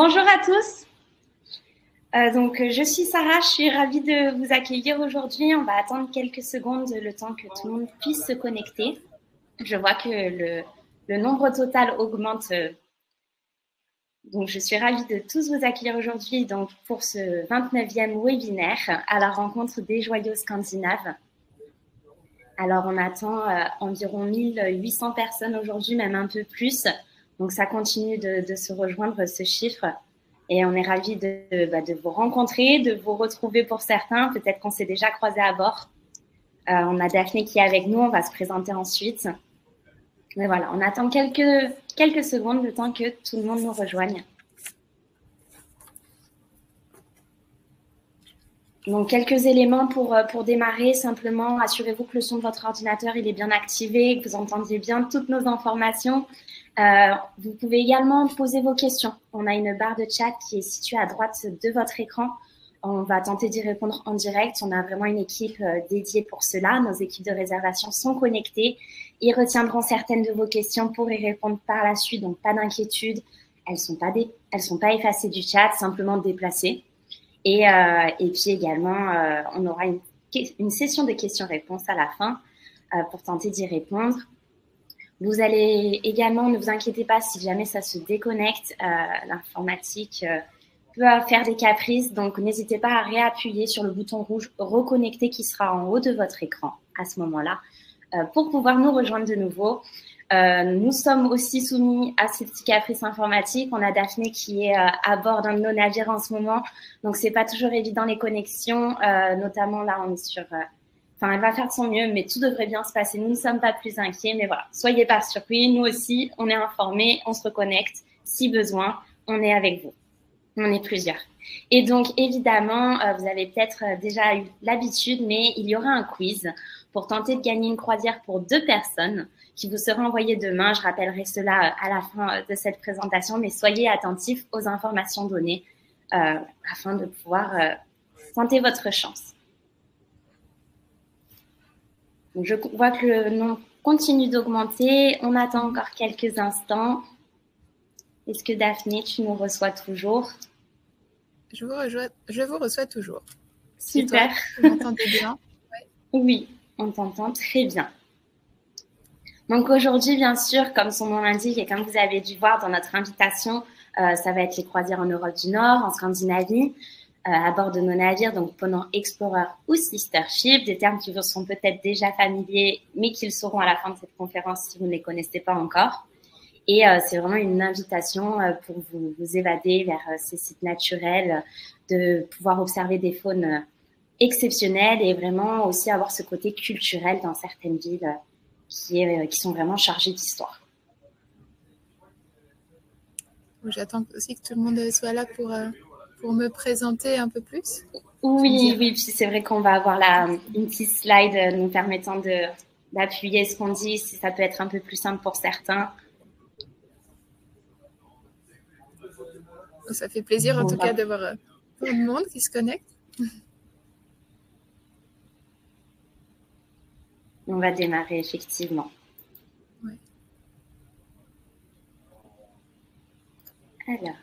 Bonjour à tous. Je suis Sarah, je suis ravie de vous accueillir aujourd'hui. On va attendre quelques secondes le temps que tout le monde puisse se connecter. Je vois que le nombre total augmente. Donc, je suis ravie de tous vous accueillir aujourd'hui pour ce 29e webinaire à la rencontre des joyaux scandinaves. Alors, on attend environ 1800 personnes aujourd'hui, même un peu plus. Donc, ça continue de se rejoindre, ce chiffre. Et on est ravis de vous rencontrer, de vous retrouver pour certains. Peut-être qu'on s'est déjà croisés à bord. On a Daphné qui est avec nous. On va se présenter ensuite. Mais voilà, on attend quelques secondes, le temps que tout le monde nous rejoigne. Donc, quelques éléments pour démarrer. Simplement, assurez-vous que le son de votre ordinateur il est bien activé, que vous entendiez bien toutes nos informations. Vous pouvez également poser vos questions. On a une barre de chat qui est située à droite de votre écran. On va tenter d'y répondre en direct. On a vraiment une équipe dédiée pour cela. Nos équipes de réservation sont connectées. Ils retiendront certaines de vos questions pour y répondre par la suite. Donc, pas d'inquiétude. Elles sont pas effacées du chat, simplement déplacées. Et puis également, on aura une session de questions-réponses à la fin pour tenter d'y répondre. Vous allez également, ne vous inquiétez pas si jamais ça se déconnecte, l'informatique peut faire des caprices, donc n'hésitez pas à réappuyer sur le bouton rouge reconnecter qui sera en haut de votre écran à ce moment-là pour pouvoir nous rejoindre de nouveau. Nous sommes aussi soumis à ces petits caprices informatiques. On a Daphné qui est à bord d'un de nos navires en ce moment, donc c'est pas toujours évident les connexions, notamment là on est sur... elle va faire de son mieux, mais tout devrait bien se passer. Nous ne sommes pas plus inquiets, mais voilà, soyez pas surpris. Nous aussi, on est informés, on se reconnecte. Si besoin, on est avec vous. On est plusieurs. Et donc, évidemment, vous avez peut-être déjà eu l'habitude, mais il y aura un quiz pour tenter de gagner une croisière pour 2 personnes qui vous sera envoyée demain. Je rappellerai cela à la fin de cette présentation, mais soyez attentifs aux informations données afin de pouvoir tenter votre chance. Donc, je vois que le nombre continue d'augmenter. On attend encore quelques instants. Est-ce que Daphné, tu nous reçois toujours? Je vous reçois toujours. Super. Vous m'entendez bien? Oui, on t'entend très bien. Donc aujourd'hui, bien sûr, comme son nom l'indique et comme vous avez dû voir dans notre invitation, ça va être les croisières en Europe du Nord, en Scandinavie, à bord de nos navires, donc Ponant Explorer ou Sister Ship, des termes qui vous sont peut-être déjà familiers, mais qui le seront à la fin de cette conférence si vous ne les connaissez pas encore. Et c'est vraiment une invitation pour vous évader vers ces sites naturels, de pouvoir observer des faunes exceptionnelles et vraiment aussi avoir ce côté culturel dans certaines villes qui sont vraiment chargées d'histoire. J'attends aussi que tout le monde soit là pour me présenter un peu plus. Oui, puis c'est vrai qu'on va avoir une petite slide nous permettant d'appuyer ce qu'on dit, si ça peut être un peu plus simple pour certains. Ça fait plaisir en tout cas d'avoir tout le monde qui se connecte. On va démarrer effectivement. Ouais. Alors.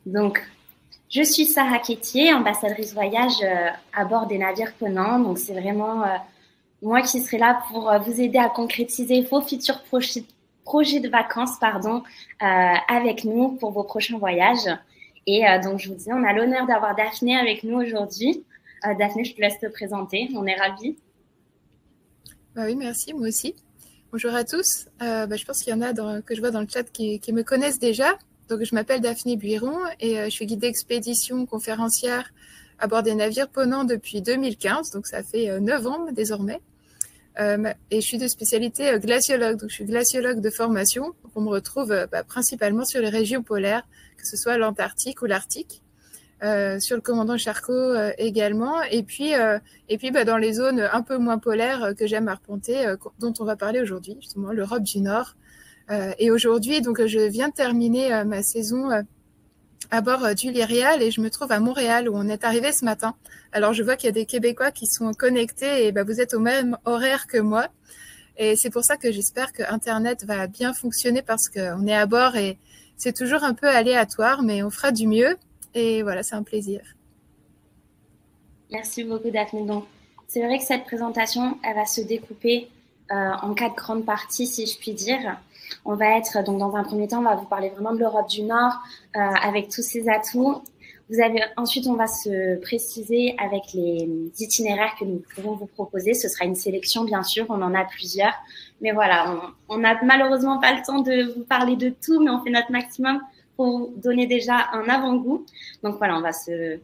Donc, je suis Sarah Quétier, ambassadrice voyage à bord des navires Ponant. Donc, c'est vraiment moi qui serai là pour vous aider à concrétiser vos futurs projets de vacances avec nous pour vos prochains voyages. Et donc, je vous dis, on a l'honneur d'avoir Daphné avec nous aujourd'hui. Daphné, je te laisse te présenter. On est ravis. Oui, merci, moi aussi. Bonjour à tous. Je pense qu'il y en a que je vois dans le chat qui me connaissent déjà. Donc, je m'appelle Daphné Buiron et je suis guide d'expédition conférencière à bord des navires Ponant depuis 2015. Donc, ça fait 9 ans désormais. Et je suis de spécialité glaciologue. Donc, je suis glaciologue de formation. Donc, on me retrouve principalement sur les régions polaires, que ce soit l'Antarctique ou l'Arctique. Sur le commandant Charcot également. Et puis dans les zones un peu moins polaires que j'aime arpenter, dont on va parler aujourd'hui, justement, l'Europe du Nord. Et aujourd'hui, donc, je viens de terminer ma saison à bord du Lyrial et je me trouve à Montréal où on est arrivé ce matin. Alors, je vois qu'il y a des Québécois qui sont connectés et vous êtes au même horaire que moi. Et c'est pour ça que j'espère que Internet va bien fonctionner parce qu'on est à bord et c'est toujours un peu aléatoire, mais on fera du mieux. Et voilà, c'est un plaisir. Merci beaucoup, Daphné. Donc, c'est vrai que cette présentation, elle va se découper en 4 grandes parties, si je puis dire. On va être, donc dans un premier temps, on va vous parler vraiment de l'Europe du Nord avec tous ses atouts. Ensuite, on va se préciser avec les itinéraires que nous pouvons vous proposer. Ce sera une sélection, bien sûr, on en a plusieurs. Mais voilà, on n'a malheureusement pas le temps de vous parler de tout, mais on fait notre maximum pour vous donner déjà un avant-goût. Donc voilà, on va se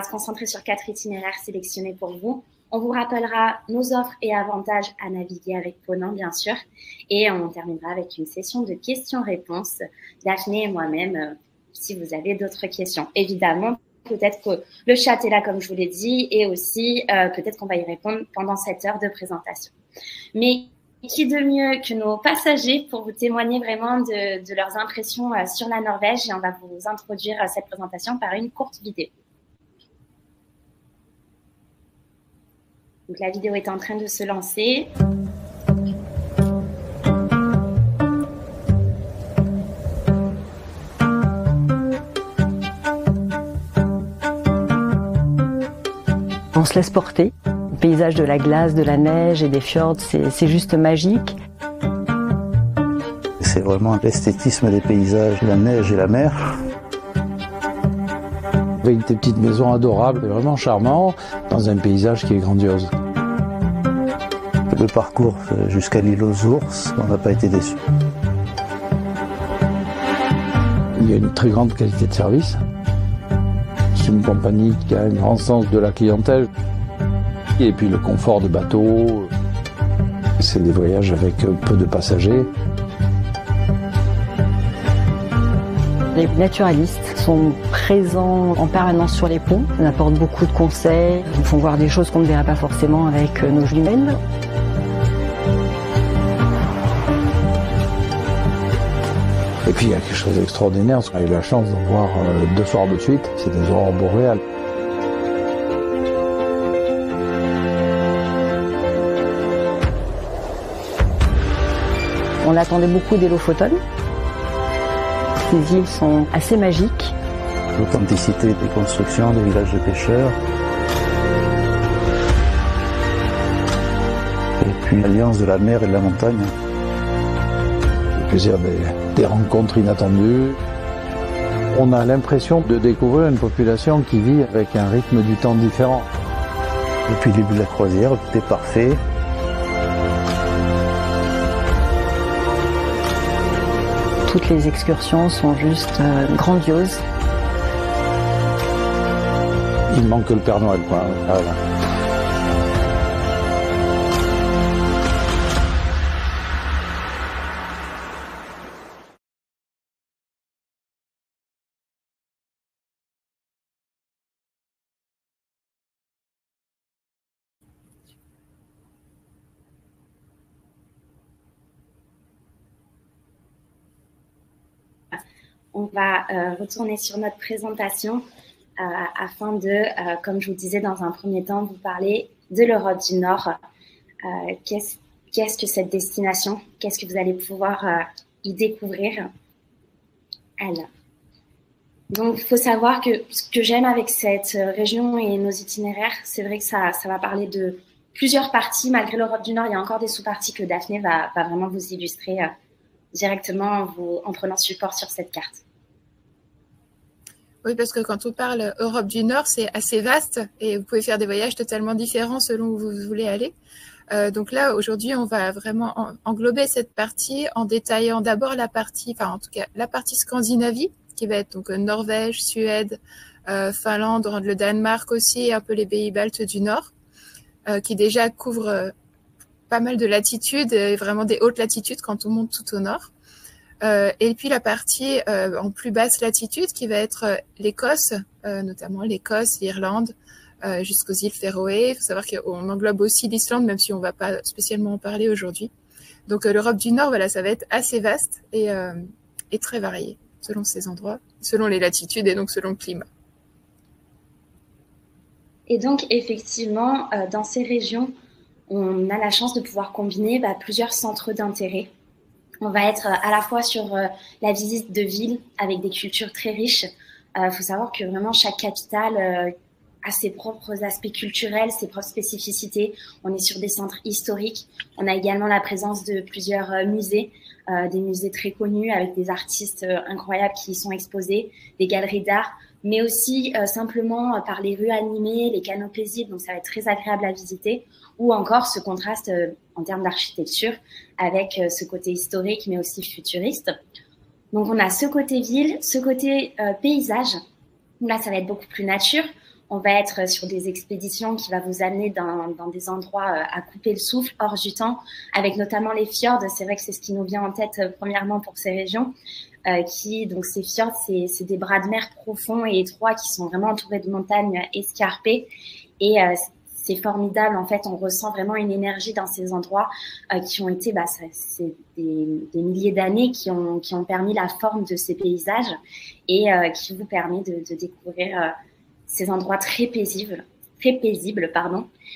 concentrer sur 4 itinéraires sélectionnés pour vous. On vous rappellera nos offres et avantages à naviguer avec Ponant, bien sûr. Et on terminera avec une session de questions-réponses, Daphné et moi-même, si vous avez d'autres questions. Évidemment, peut-être que le chat est là, comme je vous l'ai dit, et aussi peut-être qu'on va y répondre pendant cette heure de présentation. Mais qui de mieux que nos passagers pour vous témoigner vraiment de leurs impressions sur la Norvège, et on va vous introduire cette présentation par une courte vidéo. Donc la vidéo est en train de se lancer. On se laisse porter. Le paysage de la glace, de la neige et des fjords, c'est juste magique. C'est vraiment l'esthétisme des paysages, la neige et la mer. Avec des petites maisons adorables, vraiment charmant, dans un paysage qui est grandiose. Le parcours jusqu'à l'île aux ours, on n'a pas été déçus. Il y a une très grande qualité de service. C'est une compagnie qui a un grand sens de la clientèle. Et puis le confort de bateau. C'est des voyages avec peu de passagers. Les naturalistes sont présents en permanence sur les ponts. Ils apportent beaucoup de conseils. Ils font voir des choses qu'on ne verra pas forcément avec nos jumelles. Et puis il y a quelque chose d'extraordinaire. On a eu la chance d'en voir 2 soirs de suite. C'est des aurores boréales. On attendait beaucoup des Lofoten. Ces îles sont assez magiques. L'authenticité des constructions, des villages de pêcheurs. Et puis l'alliance de la mer et de la montagne. Le plaisir des rencontres inattendues. On a l'impression de découvrir une population qui vit avec un rythme du temps différent. Depuis le début de la croisière, tout est parfait. Toutes les excursions sont juste grandioses. Il manque que le Père Noël, quoi. Voilà. On va retourner sur notre présentation afin de, comme je vous disais dans un premier temps, vous parler de l'Europe du Nord. Qu'est-ce que cette destination? Qu'est-ce que vous allez pouvoir y découvrir? Alors, donc, il faut savoir que ce que j'aime avec cette région et nos itinéraires, c'est vrai que ça va parler de plusieurs parties. Malgré l'Europe du Nord, il y a encore des sous-parties que Daphné va vraiment vous illustrer directement en prenant support sur cette carte. Oui, parce que quand on parle Europe du Nord, c'est assez vaste et vous pouvez faire des voyages totalement différents selon où vous voulez aller. Donc là, aujourd'hui, on va vraiment englober cette partie en détaillant d'abord la partie Scandinavie, qui va être donc Norvège, Suède, Finlande, le Danemark aussi, et un peu les pays baltes du Nord, qui déjà couvrent pas mal de latitudes, et vraiment des hautes latitudes quand on monte tout au nord. Et puis la partie en plus basse latitude qui va être l'Écosse, notamment l'Écosse, l'Irlande, jusqu'aux îles Féroé. Il faut savoir qu'on englobe aussi l'Islande, même si on ne va pas spécialement en parler aujourd'hui. Donc l'Europe du Nord, voilà, ça va être assez vaste et très varié selon ces endroits, selon les latitudes et donc selon le climat. Et donc effectivement, dans ces régions, on a la chance de pouvoir combiner plusieurs centres d'intérêt. On va être à la fois sur la visite de villes avec des cultures très riches. Faut savoir que vraiment chaque capitale a ses propres aspects culturels, ses propres spécificités. On est sur des centres historiques. On a également la présence de plusieurs musées, des musées très connus avec des artistes incroyables qui y sont exposés, des galeries d'art, mais aussi simplement par les rues animées, les canaux paisibles, donc ça va être très agréable à visiter, ou encore ce contraste en termes d'architecture avec ce côté historique mais aussi futuriste. Donc on a ce côté ville, ce côté paysage, là ça va être beaucoup plus nature. On va être sur des expéditions qui va vous amener dans des endroits à couper le souffle, hors du temps, avec notamment les fjords. C'est vrai que c'est ce qui nous vient en tête premièrement pour ces régions. Donc ces fjords, c'est des bras de mer profonds et étroits qui sont vraiment entourés de montagnes escarpées. Et c'est formidable, en fait, on ressent vraiment une énergie dans ces endroits qui ont été, c'est des milliers d'années qui ont permis la forme de ces paysages et qui vous permet de découvrir ces endroits très paisibles,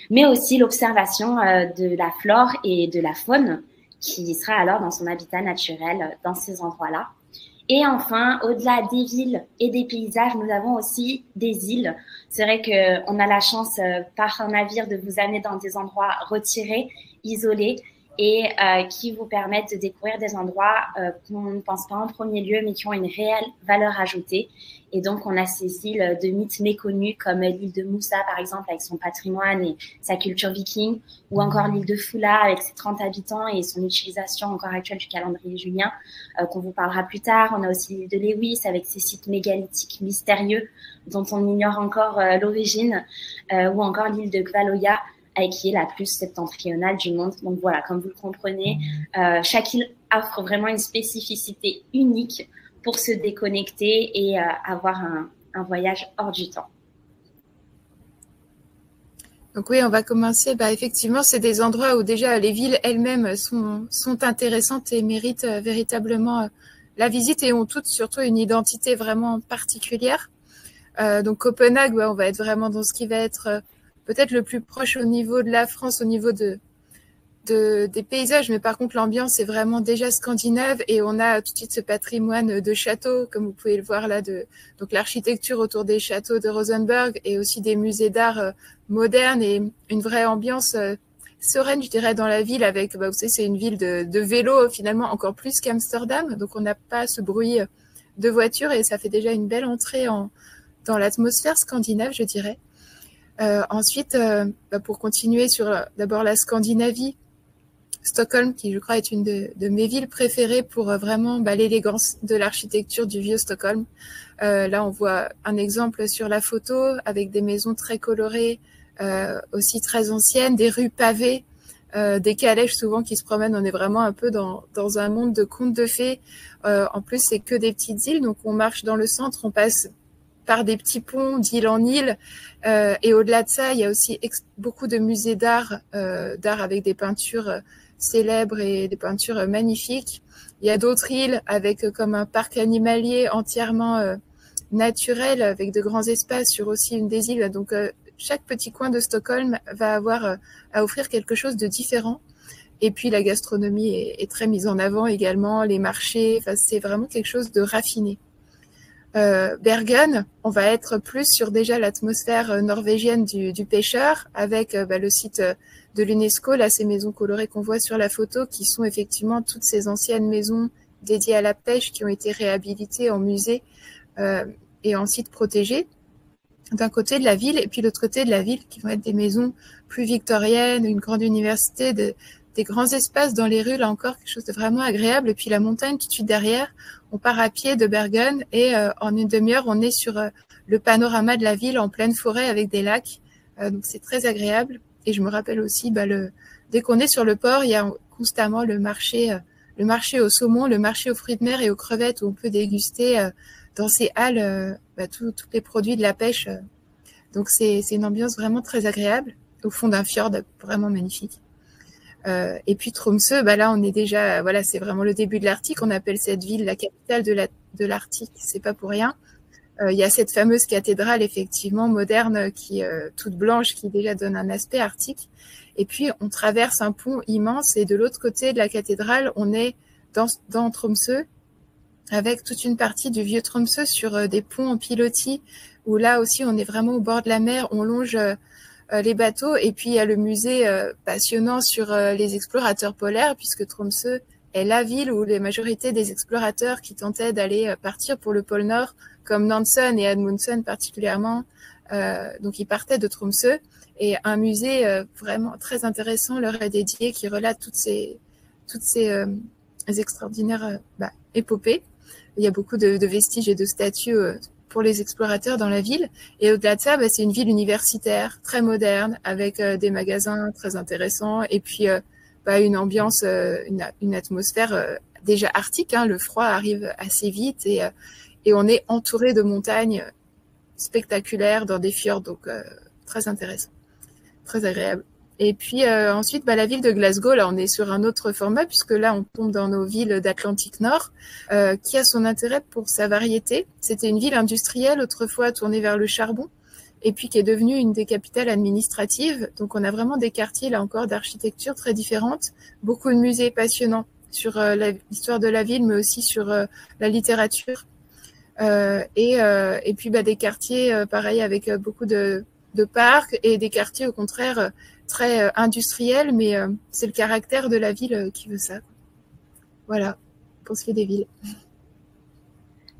mais aussi l'observation de la flore et de la faune qui sera alors dans son habitat naturel dans ces endroits-là. Et enfin, au-delà des villes et des paysages, nous avons aussi des îles. C'est vrai qu'on a la chance par un navire de vous amener dans des endroits retirés, isolés, et qui vous permettent de découvrir des endroits qu'on ne pense pas en premier lieu, mais qui ont une réelle valeur ajoutée. Et donc, on a ces îles de mythes méconnus, comme l'île de Moussa, par exemple, avec son patrimoine et sa culture viking, ou encore l'île de Fula, avec ses 30 habitants et son utilisation encore actuelle du calendrier julien, qu'on vous parlera plus tard. On a aussi l'île de Lewis, avec ses sites mégalithiques mystérieux, dont on ignore encore l'origine, ou encore l'île de Gvaloya, qui est la plus septentrionale du monde. Donc voilà, comme vous le comprenez, chaque île offre vraiment une spécificité unique pour se déconnecter et avoir un voyage hors du temps. Donc oui, on va commencer. Effectivement, c'est des endroits où déjà les villes elles-mêmes sont intéressantes et méritent véritablement la visite et ont toutes surtout une identité vraiment particulière. Donc Copenhague, on va être vraiment dans ce qui va être peut-être le plus proche au niveau de la France, au niveau des paysages, mais par contre l'ambiance est vraiment déjà scandinave et on a tout de suite ce patrimoine de châteaux, comme vous pouvez le voir là, donc l'architecture autour des châteaux de Rosenborg et aussi des musées d'art modernes et une vraie ambiance sereine, je dirais, dans la ville avec, vous savez, c'est une ville de vélo finalement encore plus qu'Amsterdam, donc on n'a pas ce bruit de voiture et ça fait déjà une belle entrée dans l'atmosphère scandinave, je dirais. Ensuite, pour continuer sur d'abord la Scandinavie, Stockholm, qui je crois est une de mes villes préférées pour vraiment l'élégance de l'architecture du vieux Stockholm. Là, on voit un exemple sur la photo avec des maisons très colorées, aussi très anciennes, des rues pavées, des calèches souvent qui se promènent. On est vraiment un peu dans un monde de contes de fées. En plus, c'est que des petites îles, donc on marche dans le centre, on passe par des petits ponts d'île en île. Et au-delà de ça, il y a aussi beaucoup de musées d'art avec des peintures célèbres et des peintures magnifiques. Il y a d'autres îles avec comme un parc animalier entièrement naturel avec de grands espaces sur aussi une des îles. Donc, chaque petit coin de Stockholm va avoir à offrir quelque chose de différent. Et puis, la gastronomie est très mise en avant également, les marchés. Enfin, c'est vraiment quelque chose de raffiné. Bergen, on va être plus sur déjà l'atmosphère norvégienne du pêcheur avec le site de l'UNESCO, là, ces maisons colorées qu'on voit sur la photo qui sont effectivement toutes ces anciennes maisons dédiées à la pêche qui ont été réhabilitées en musée et en site protégé d'un côté de la ville et puis l'autre côté de la ville qui vont être des maisons plus victoriennes, une grande université, des grands espaces dans les rues, là encore quelque chose de vraiment agréable et puis la montagne tout de suite derrière. On part à pied de Bergen et en une demi-heure, on est sur le panorama de la ville en pleine forêt avec des lacs. Donc, c'est très agréable. Et je me rappelle aussi, dès qu'on est sur le port, il y a constamment le marché au saumon, le marché aux fruits de mer et aux crevettes où on peut déguster dans ces halles tous les produits de la pêche. Donc, c'est une ambiance vraiment très agréable au fond d'un fjord vraiment magnifique. Et puis Tromsø, là on est déjà, c'est vraiment le début de l'Arctique. On appelle cette ville la capitale de l'Arctique, c'est pas pour rien. Il y a cette fameuse cathédrale effectivement moderne qui toute blanche qui déjà donne un aspect arctique. Et puis, on traverse un pont immense et de l'autre côté de la cathédrale, on est dans Tromsø, avec toute une partie du vieux Tromsø sur des ponts en pilotis, où là aussi, on est vraiment au bord de la mer, on longe les bateaux. Et puis, il y a le musée passionnant sur les explorateurs polaires, puisque Tromsø est la ville où la majorité des explorateurs qui tentaient d'aller partir pour le pôle Nord, comme Nansen et Amundsen particulièrement, donc ils partaient de Tromsø. Et un musée vraiment très intéressant leur est dédié, qui relate toutes ces extraordinaires épopées. Il y a beaucoup de vestiges et de statues pour les explorateurs dans la ville. Et au-delà de ça, c'est une ville universitaire, très moderne, avec des magasins très intéressants, et puis une ambiance, une atmosphère déjà arctique. Hein, le froid arrive assez vite, et on est entouré de montagnes spectaculaires dans des fjords, donc très intéressant, très agréable. Et puis ensuite, la ville de Glasgow, là, on est sur un autre format, puisque là, on tombe dans nos villes d'Atlantique Nord, qui a son intérêt pour sa variété. C'était une ville industrielle, autrefois tournée vers le charbon, et puis qui est devenue une des capitales administratives. Donc, on a vraiment des quartiers, là encore, d'architecture très différentes, beaucoup de musées passionnants sur l'histoire de la ville, mais aussi sur la littérature. Et puis, des quartiers, pareil, avec beaucoup de parcs, et des quartiers, au contraire, très industriels, mais c'est le caractère de la ville qui veut ça. Voilà, pour ce qui est des villes.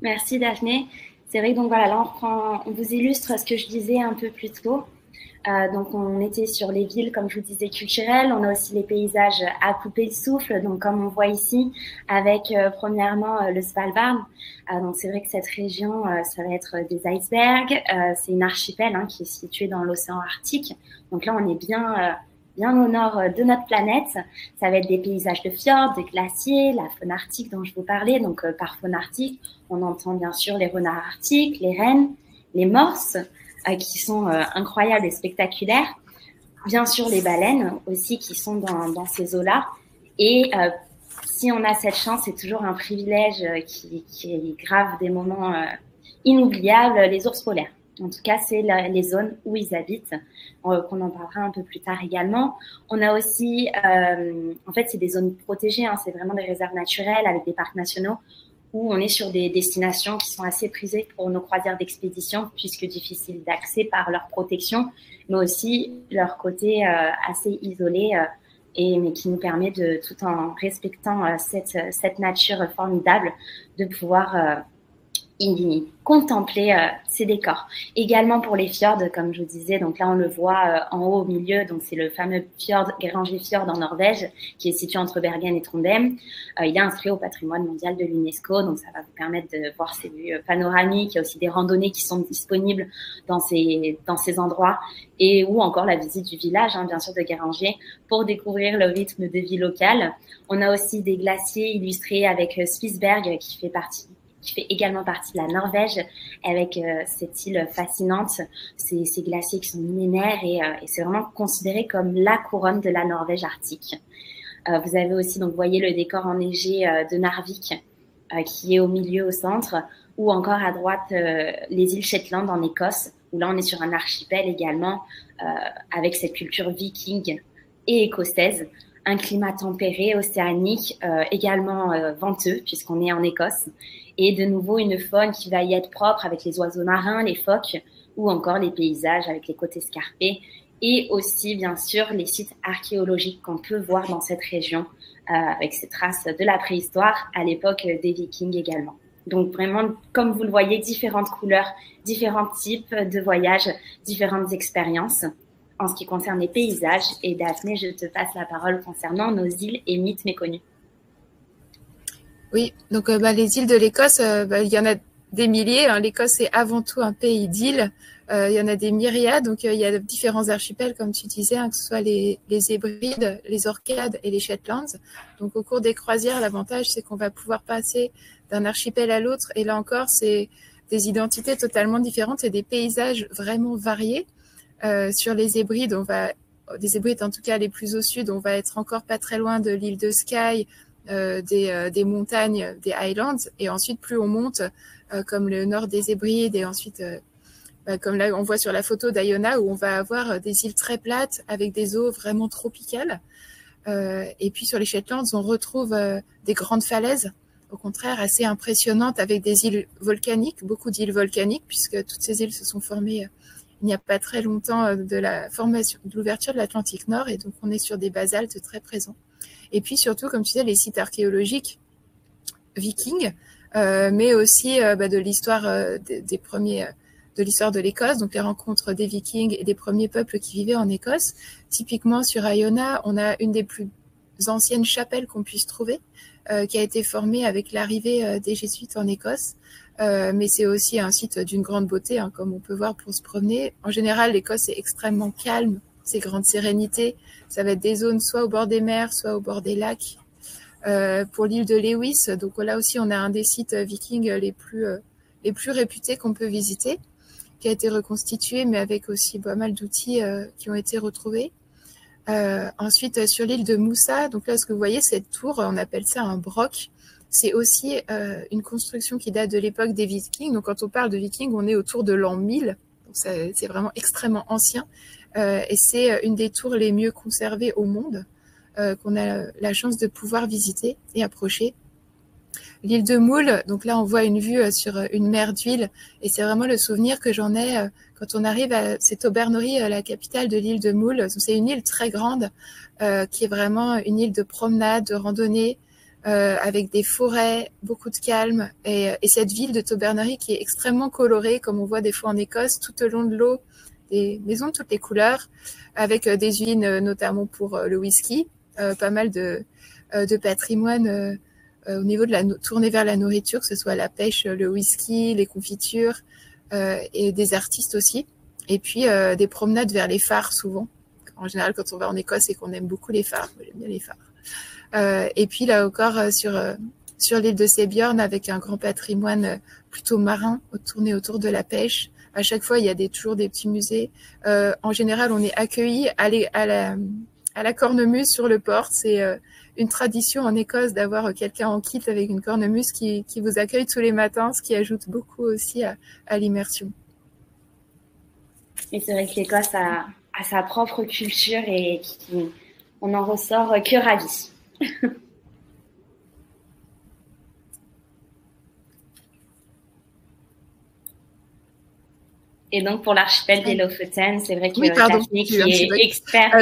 Merci Daphné. C'est vrai que donc voilà, là on vous illustre ce que je disais un peu plus tôt. Donc on était sur les villes, comme je vous disais, culturelles. On a aussi les paysages à couper le souffle, donc comme on voit ici, avec premièrement le Svalbard. Donc c'est vrai que cette région, ça va être des icebergs. C'est une archipel qui est située dans l'océan Arctique. Donc là, on est bien au nord de notre planète. Ça va être des paysages de fjords, de glaciers, la faune arctique dont je vous parlais. Donc par faune arctique, on entend bien sûr les renards arctiques, les rennes, les morses, qui sont incroyables et spectaculaires. Bien sûr, les baleines aussi qui sont dans ces eaux-là. Et si on a cette chance, c'est toujours un privilège qui grave des moments inoubliables, les ours polaires. En tout cas, c'est les zones où ils habitent, qu'on en parlera un peu plus tard également. On a aussi, en fait, c'est des zones protégées, c'est vraiment des réserves naturelles avec des parcs nationaux, où on est sur des destinations qui sont assez prisées pour nos croisières d'expédition, puisque difficiles d'accès par leur protection, mais aussi leur côté assez isolé, mais qui nous permet de, tout en respectant cette nature formidable, de pouvoir contempler ces décors. Également pour les fjords, comme je vous disais, donc là on le voit en haut au milieu, donc c'est le fameux fjord, Geiranger-fjord en Norvège, qui est situé entre Bergen et Trondheim. Il est inscrit au patrimoine mondial de l'UNESCO, donc ça va vous permettre de voir ces vues panoramiques. Il y a aussi des randonnées qui sont disponibles dans ces endroits, et ou encore la visite du village, bien sûr, de Geiranger, pour découvrir le rythme de vie local. On a aussi des glaciers illustrés avec Spitsberg, qui fait également partie de la Norvège, avec cette île fascinante, ces glaciers qui sont millénaires, et c'est vraiment considéré comme la couronne de la Norvège arctique. Vous avez aussi, donc, vous voyez le décor enneigé de Narvik, qui est au milieu, au centre, ou encore à droite, les îles Shetland en Écosse, où là on est sur un archipel également, avec cette culture viking et écossaise. Un climat tempéré, océanique, également venteux, puisqu'on est en Écosse. Et de nouveau, une faune qui va y être propre, avec les oiseaux marins, les phoques, ou encore les paysages avec les côtes escarpés. Et aussi, bien sûr, les sites archéologiques qu'on peut voir dans cette région, avec ces traces de la préhistoire, à l'époque des Vikings également. Donc vraiment, comme vous le voyez, différentes couleurs, différents types de voyages, différentes expériences en ce qui concerne les paysages. Et Daphné, je te passe la parole concernant nos îles et mythes méconnus. Oui, donc les îles de l'Écosse, il y en a des milliers. L'Écosse est avant tout un pays d'îles. Il y en a des myriades, donc il y a différents archipels, comme tu disais, que ce soit les Hébrides, les Orcades et les Shetlands. Donc au cours des croisières, l'avantage, c'est qu'on va pouvoir passer d'un archipel à l'autre. Et là encore, c'est des identités totalement différentes et des paysages vraiment variés. Sur les Hébrides, des Hébrides en tout cas les plus au sud, on va être encore pas très loin de l'île de Skye, des montagnes, des Highlands, et ensuite plus on monte, comme le nord des Hébrides et ensuite comme là on voit sur la photo d'Iona, où on va avoir des îles très plates avec des eaux vraiment tropicales. Et puis sur les Shetlands, on retrouve des grandes falaises, au contraire assez impressionnantes, avec des îles volcaniques, beaucoup d'îles volcaniques, puisque toutes ces îles se sont formées il n'y a pas très longtemps de la formation, de l'ouverture de l'Atlantique Nord, et donc on est sur des basaltes très présents. Et puis surtout, comme tu disais, les sites archéologiques vikings, mais aussi de l'histoire des premiers, de l'histoire de l'Écosse, donc les rencontres des Vikings et des premiers peuples qui vivaient en Écosse. Typiquement sur Iona, on a une des plus anciennes chapelles qu'on puisse trouver, qui a été formée avec l'arrivée des Jésuites en Écosse. Mais c'est aussi un site d'une grande beauté, hein, comme on peut voir pour se promener. En général, l'Écosse est extrêmement calme, c'est grande sérénité. Ça va être des zones soit au bord des mers, soit au bord des lacs. Pour l'île de Lewis, donc là aussi on a un des sites vikings les plus réputés qu'on peut visiter, qui a été reconstitué, mais avec aussi pas mal d'outils qui ont été retrouvés. Ensuite, sur l'île de Moussa, donc là, ce que vous voyez, cette tour, on appelle ça un broc. C'est aussi une construction qui date de l'époque des Vikings. Donc, quand on parle de Vikings, on est autour de l'an 1000. Donc, c'est vraiment extrêmement ancien. Et c'est une des tours les mieux conservées au monde, qu'on a la chance de pouvoir visiter et approcher. L'île de Moule, donc là on voit une vue sur une mer d'huile, et c'est vraiment le souvenir que j'en ai quand on arrive à cette Aubernori, la capitale de l'île de Moule. C'est une île très grande, qui est vraiment une île de promenade, de randonnée, avec des forêts, beaucoup de calme, et cette ville de Tauberneri qui est extrêmement colorée, comme on voit des fois en Écosse, tout au long de l'eau, des maisons de toutes les couleurs, avec des usines notamment pour le whisky, pas mal de patrimoine au niveau de tournée vers la nourriture, que ce soit la pêche, le whisky, les confitures, et des artistes aussi. Et puis des promenades vers les phares souvent. En général, quand on va en Écosse et qu'on aime beaucoup les phares, j'aime bien les phares. Et puis là encore sur l'île de Sebjörn, avec un grand patrimoine plutôt marin, tourné autour de la pêche. À chaque fois, il y a toujours des petits musées. En général, on est accueillis à la cornemuse sur le port. C'est une tradition en Écosse d'avoir quelqu'un en kit avec une cornemuse qui vous accueille tous les matins, ce qui ajoute beaucoup aussi à l'immersion. Et c'est vrai que l'Écosse a sa propre culture et on en ressort que ravis. Et donc, pour l'archipel des Lofoten, c'est vrai que Daphné, qui est experte.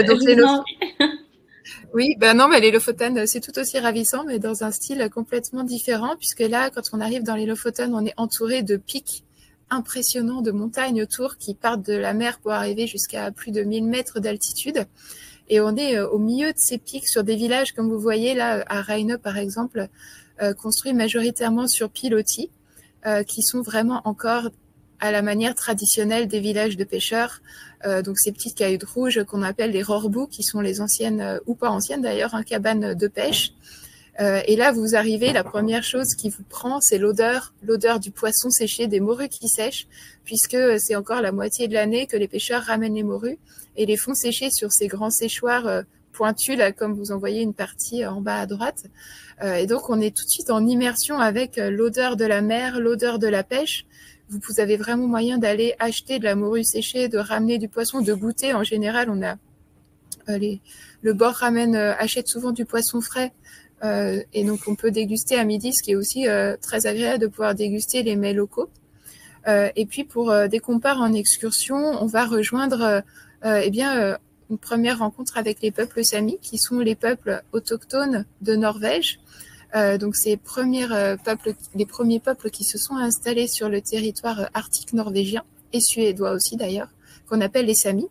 Oui, non, mais les Lofoten, c'est tout aussi ravissant, mais dans un style complètement différent, puisque là, quand on arrive dans les Lofoten, on est entouré de pics impressionnants, de montagnes autour qui partent de la mer pour arriver jusqu'à plus de 1000 mètres d'altitude. Et on est au milieu de ces pics sur des villages, comme vous voyez là, à Raineux, par exemple, construits majoritairement sur pilotis, qui sont vraiment encore à la manière traditionnelle des villages de pêcheurs. Donc ces petites cailloutes rouges qu'on appelle les rorbous, qui sont les anciennes, ou pas anciennes d'ailleurs, cabanes de pêche. Et là, vous arrivez, la première chose qui vous prend, c'est l'odeur du poisson séché, des morues qui sèchent, puisque c'est encore la moitié de l'année que les pêcheurs ramènent les morues et les font sécher sur ces grands séchoirs pointus, là, comme vous en voyez une partie en bas à droite. Et donc, on est tout de suite en immersion avec l'odeur de la mer, l'odeur de la pêche. Vous avez vraiment moyen d'aller acheter de la morue séchée, de ramener du poisson, de goûter. En général, on a le bord achète souvent du poisson frais. Et donc, on peut déguster à midi, ce qui est aussi très agréable de pouvoir déguster les mets locaux. Et puis, dès qu'on part en excursion, on va rejoindre une première rencontre avec les peuples samis, qui sont les peuples autochtones de Norvège. Donc, les premiers peuples qui se sont installés sur le territoire arctique norvégien, et suédois aussi d'ailleurs, qu'on appelle les Samis,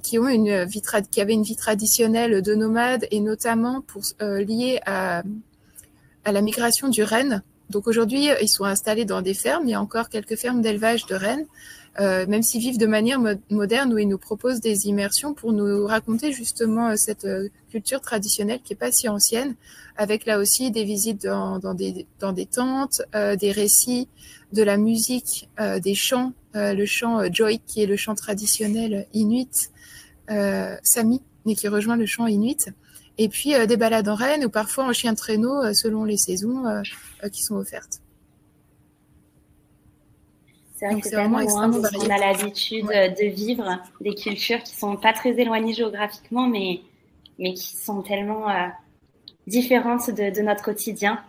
qui avaient une vie traditionnelle de nomades, et notamment liée à la migration du renne. Donc aujourd'hui, ils sont installés dans des fermes. Il y a encore quelques fermes d'élevage de rennes, même s'ils vivent de manière moderne, où ils nous proposent des immersions pour nous raconter justement cette culture traditionnelle qui est pas si ancienne, avec là aussi des visites dans des tentes, des récits, de la musique, des chants, le chant Joik, qui est le chant traditionnel inuit, Sami, mais qui rejoint le chant inuit. Et puis des balades en renne ou parfois en chien de traîneau selon les saisons qui sont offertes. C'est vrai Donc, que c'est c'est vraiment tellement loin de extrêmement ce qu'on varié. a l'habitude de vivre, des cultures qui sont pas très éloignées géographiquement, mais qui sont tellement différentes de notre quotidien.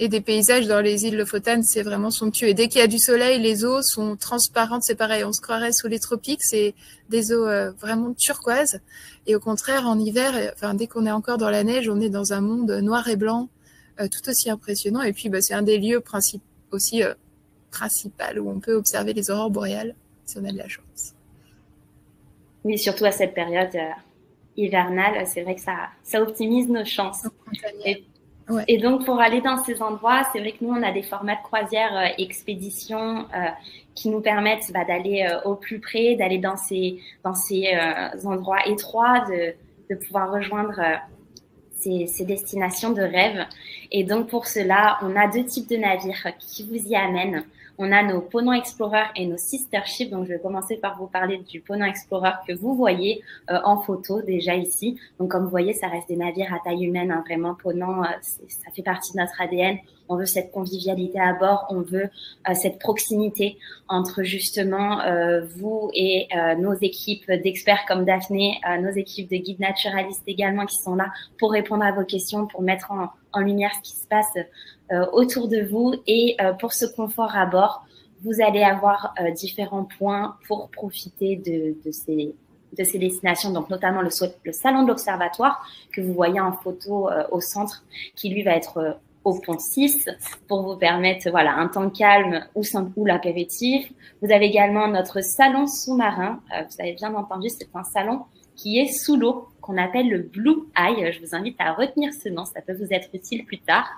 Et des paysages dans les îles Lofoten, c'est vraiment somptueux. Et dès qu'il y a du soleil, les eaux sont transparentes, c'est pareil, on se croirait sous les tropiques, c'est des eaux vraiment turquoises. Et au contraire, en hiver, enfin, dès qu'on est encore dans la neige, on est dans un monde noir et blanc, tout aussi impressionnant. Et puis, c'est un des lieux aussi principal où on peut observer les aurores boréales, si on a de la chance. Oui, surtout à cette période hivernale, c'est vrai que ça optimise nos chances. Et donc, pour aller dans ces endroits, c'est vrai que nous, on a des formats de croisière expédition qui nous permettent d'aller au plus près, d'aller dans ces endroits étroits, de pouvoir rejoindre ces destinations de rêve. Et donc, pour cela, on a 2 types de navires qui vous y amènent. On a nos Ponant Explorer et nos Sister Ships. Donc, je vais commencer par vous parler du Ponant Explorer que vous voyez en photo déjà ici. Donc, comme vous voyez, ça reste des navires à taille humaine. Hein, vraiment, Ponant, ça fait partie de notre ADN. On veut cette convivialité à bord. On veut cette proximité entre justement vous et nos équipes d'experts comme Daphné, nos équipes de guides naturalistes également qui sont là pour répondre à vos questions, pour mettre en lumière ce qui se passe autour de vous. Et pour ce confort à bord, vous allez avoir différents points pour profiter de ces destinations, donc notamment le salon de l'observatoire que vous voyez en photo au centre, qui lui va être au pont 6 pour vous permettre un temps calme ou l'apéritif. Vous avez également notre salon sous-marin. Vous avez bien entendu, c'est un salon qui est sous l'eau, qu'on appelle le Blue Eye. Je vous invite à retenir ce nom, ça peut vous être utile plus tard.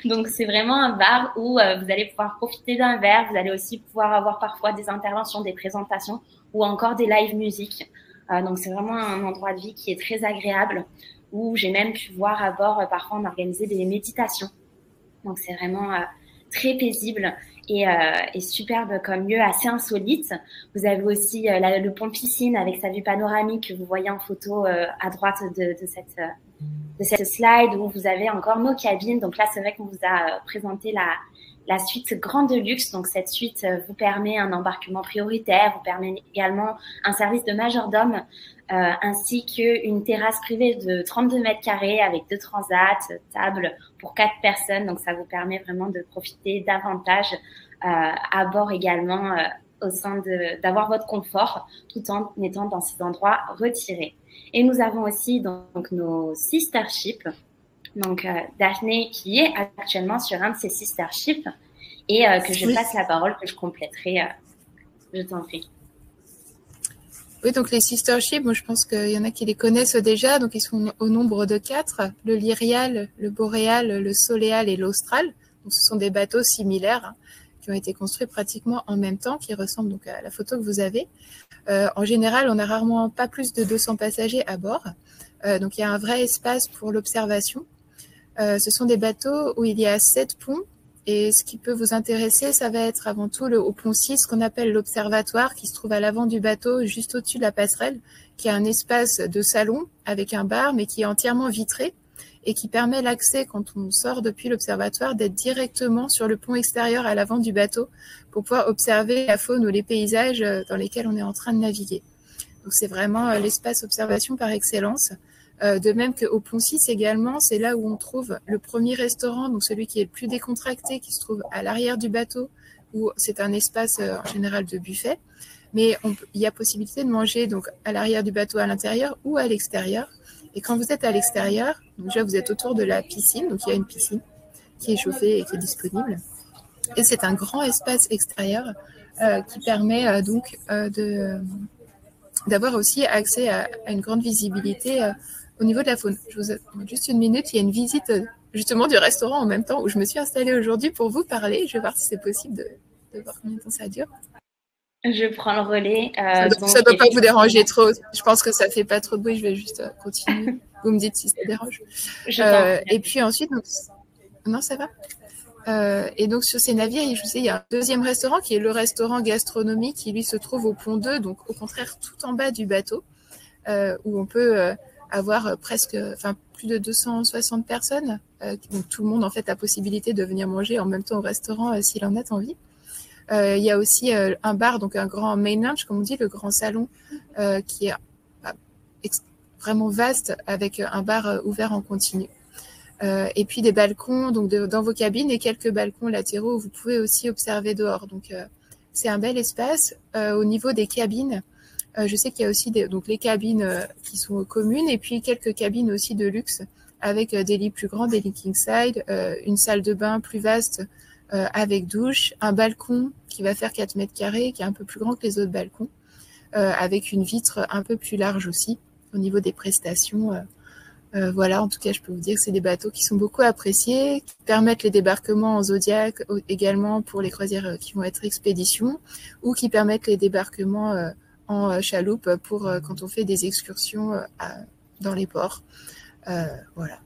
Donc, c'est vraiment un bar où vous allez pouvoir profiter d'un verre. Vous allez aussi pouvoir avoir parfois des interventions, des présentations ou encore des live musique. Donc, c'est vraiment un endroit de vie qui est très agréable où j'ai même pu voir à bord, parfois, on organisait des méditations. Donc, c'est vraiment très paisible et superbe comme lieu, assez insolite. Vous avez aussi le pont piscine avec sa vue panoramique que vous voyez en photo à droite de cette slide, où vous avez encore nos cabines. Donc là, c'est vrai qu'on vous a présenté la suite grande de luxe. Donc cette suite vous permet un embarquement prioritaire, vous permet également un service de majordome, ainsi qu'une terrasse privée de 32 mètres carrés avec 2 transats, table pour 4 personnes. Donc, ça vous permet vraiment de profiter davantage à bord également, au sein d'avoir votre confort tout en étant dans ces endroits retirés. Et nous avons aussi donc nos Sister Ships. Donc, Daphné qui est actuellement sur un de ces Sister Ships et que je passe la parole, que je compléterai. Je t'en prie. Oui, donc les Sister Ships, moi je pense qu'il y en a qui les connaissent déjà. Donc ils sont au nombre de 4, le Lyrial, le Boréal, le Soléal et l'Austral. Donc ce sont des bateaux similaires qui ont été construits pratiquement en même temps, qui ressemblent donc à la photo que vous avez. En général, on n'a rarement pas plus de 200 passagers à bord. Donc il y a un vrai espace pour l'observation. Ce sont des bateaux où il y a 7 ponts. Et ce qui peut vous intéresser, ça va être avant tout au pont 6, qu'on appelle l'observatoire, qui se trouve à l'avant du bateau, juste au-dessus de la passerelle, qui a un espace de salon avec un bar, mais qui est entièrement vitré et qui permet l'accès, quand on sort depuis l'observatoire, d'être directement sur le pont extérieur à l'avant du bateau pour pouvoir observer la faune ou les paysages dans lesquels on est en train de naviguer. Donc c'est vraiment l'espace observation par excellence. De même qu'au pont 6 également, c'est là où on trouve le premier restaurant, donc celui qui est le plus décontracté, qui se trouve à l'arrière du bateau, où c'est un espace en général de buffet. Mais il y a possibilité de manger donc à l'arrière du bateau, à l'intérieur ou à l'extérieur. Et quand vous êtes à l'extérieur, déjà vous êtes autour de la piscine, donc il y a une piscine qui est chauffée et qui est disponible. Et c'est un grand espace extérieur qui permet donc d'avoir aussi accès à une grande visibilité au niveau de la faune. Je vous demande juste une minute, il y a une visite justement du restaurant en même temps où je me suis installée aujourd'hui pour vous parler. Je vais voir si c'est possible de voir combien de temps ça dure. Je prends le relais. Ça ne doit pas vous déranger trop. Je pense que ça ne fait pas trop de bruit. Je vais juste continuer. Vous me dites si ça dérange. Et puis ensuite, donc... non, ça va. Et donc sur ces navires, je sais, il y a un deuxième restaurant qui est le restaurant gastronomique qui lui se trouve au pont 2, donc au contraire tout en bas du bateau, où on peut avoir plus de 260 personnes. Donc tout le monde en fait a possibilité de venir manger en même temps au restaurant s'il en a envie. Il y a aussi un bar, donc un grand main lounge, comme on dit, le grand salon, qui est vraiment vaste, avec un bar ouvert en continu. Et puis des balcons donc dans vos cabines et quelques balcons latéraux où vous pouvez aussi observer dehors. Donc c'est un bel espace. Au niveau des cabines, je sais qu'il y a aussi donc les cabines qui sont communes et puis quelques cabines aussi de luxe avec des lits plus grands, des lits king side, une salle de bain plus vaste avec douche, un balcon qui va faire 4 mètres carrés, qui est un peu plus grand que les autres balcons, avec une vitre un peu plus large aussi au niveau des prestations. Voilà, en tout cas, je peux vous dire que c'est des bateaux qui sont beaucoup appréciés, qui permettent les débarquements en Zodiac également pour les croisières qui vont être expéditions, ou qui permettent les débarquements en chaloupe pour quand on fait des excursions dans les ports. Voilà.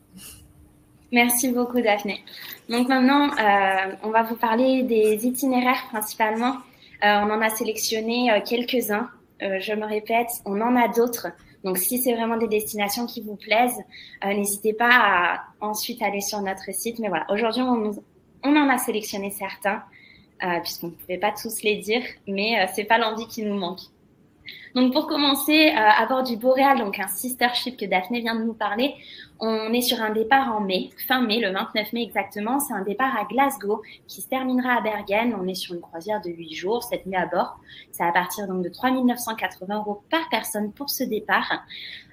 Merci beaucoup, Daphné. Donc maintenant, on va vous parler des itinéraires principalement. On en a sélectionné quelques-uns. Je me répète, on en a d'autres. Donc, si c'est vraiment des destinations qui vous plaisent, n'hésitez pas à ensuite aller sur notre site. Mais voilà, aujourd'hui, on en a sélectionné certains, puisqu'on ne pouvait pas tous les dire, mais c'est pas l'envie qui nous manque. Donc, pour commencer, à bord du Boréal, donc un sister ship que Daphné vient de nous parler, on est sur un départ en mai, fin mai, le 29 mai exactement. C'est un départ à Glasgow qui se terminera à Bergen. On est sur une croisière de 8 jours, 7 nuits à bord. C'est à partir donc de 3 980 € par personne pour ce départ.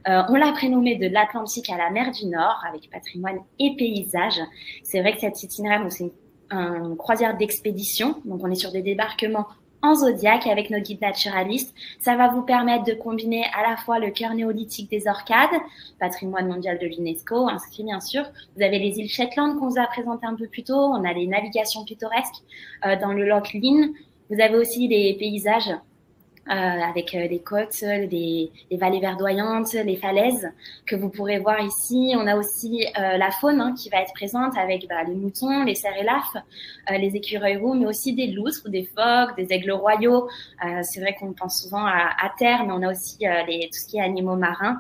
On l'a prénommé de l'Atlantique à la mer du Nord avec patrimoine et paysage. C'est vrai que cet itinéraire, c'est une croisière d'expédition. Donc, on est sur des débarquements en Zodiac avec nos guides naturalistes. Ça va vous permettre de combiner à la fois le cœur néolithique des Orcades, patrimoine mondial de l'UNESCO, inscrit bien sûr. Vous avez les îles Shetland qu'on vous a présentées un peu plus tôt. On a les navigations pittoresques dans le Loch Lynn. Vous avez aussi les paysages avec les côtes, les vallées verdoyantes, les falaises que vous pourrez voir ici. On a aussi la faune qui va être présente avec les moutons, les cerfs et lafes, les écureuils roux, mais aussi des loutres, des phoques, des aigles royaux. C'est vrai qu'on pense souvent à terre, mais on a aussi tout ce qui est animaux marins.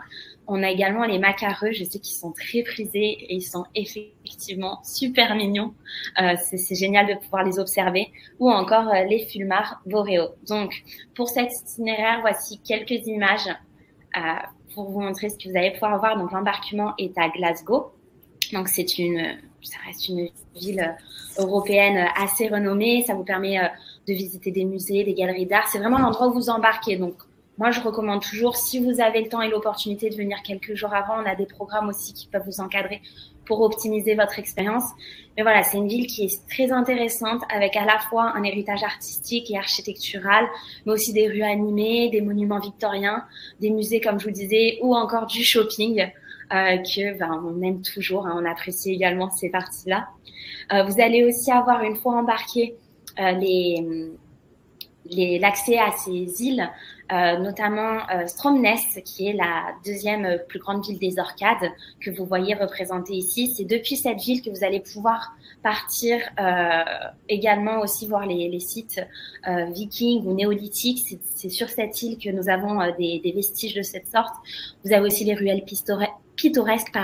On a également les macareux, je sais qu'ils sont très prisés et ils sont effectivement super mignons. C'est génial de pouvoir les observer. Ou encore les fulmars boréaux. Donc, pour cet itinéraire, voici quelques images pour vous montrer ce que vous allez pouvoir voir. Donc, l'embarquement est à Glasgow. Donc, ça reste une ville européenne assez renommée. Ça vous permet de visiter des musées, des galeries d'art. C'est vraiment l'endroit où vous embarquez. Donc, moi, je recommande toujours, si vous avez le temps et l'opportunité de venir quelques jours avant, on a des programmes aussi qui peuvent vous encadrer pour optimiser votre expérience. Mais voilà, c'est une ville qui est très intéressante avec à la fois un héritage artistique et architectural, mais aussi des rues animées, des monuments victoriens, des musées, comme je vous disais, ou encore du shopping on aime toujours. On apprécie également ces parties-là. Vous allez aussi avoir, une fois embarqué, l'accès à ces îles, notamment Stromness, qui est la deuxième plus grande ville des Orcades que vous voyez représentée ici. C'est depuis cette ville que vous allez pouvoir partir également aussi voir les sites vikings ou néolithiques. C'est sur cette île que nous avons des vestiges de cette sorte. Vous avez aussi les ruelles pittoresques,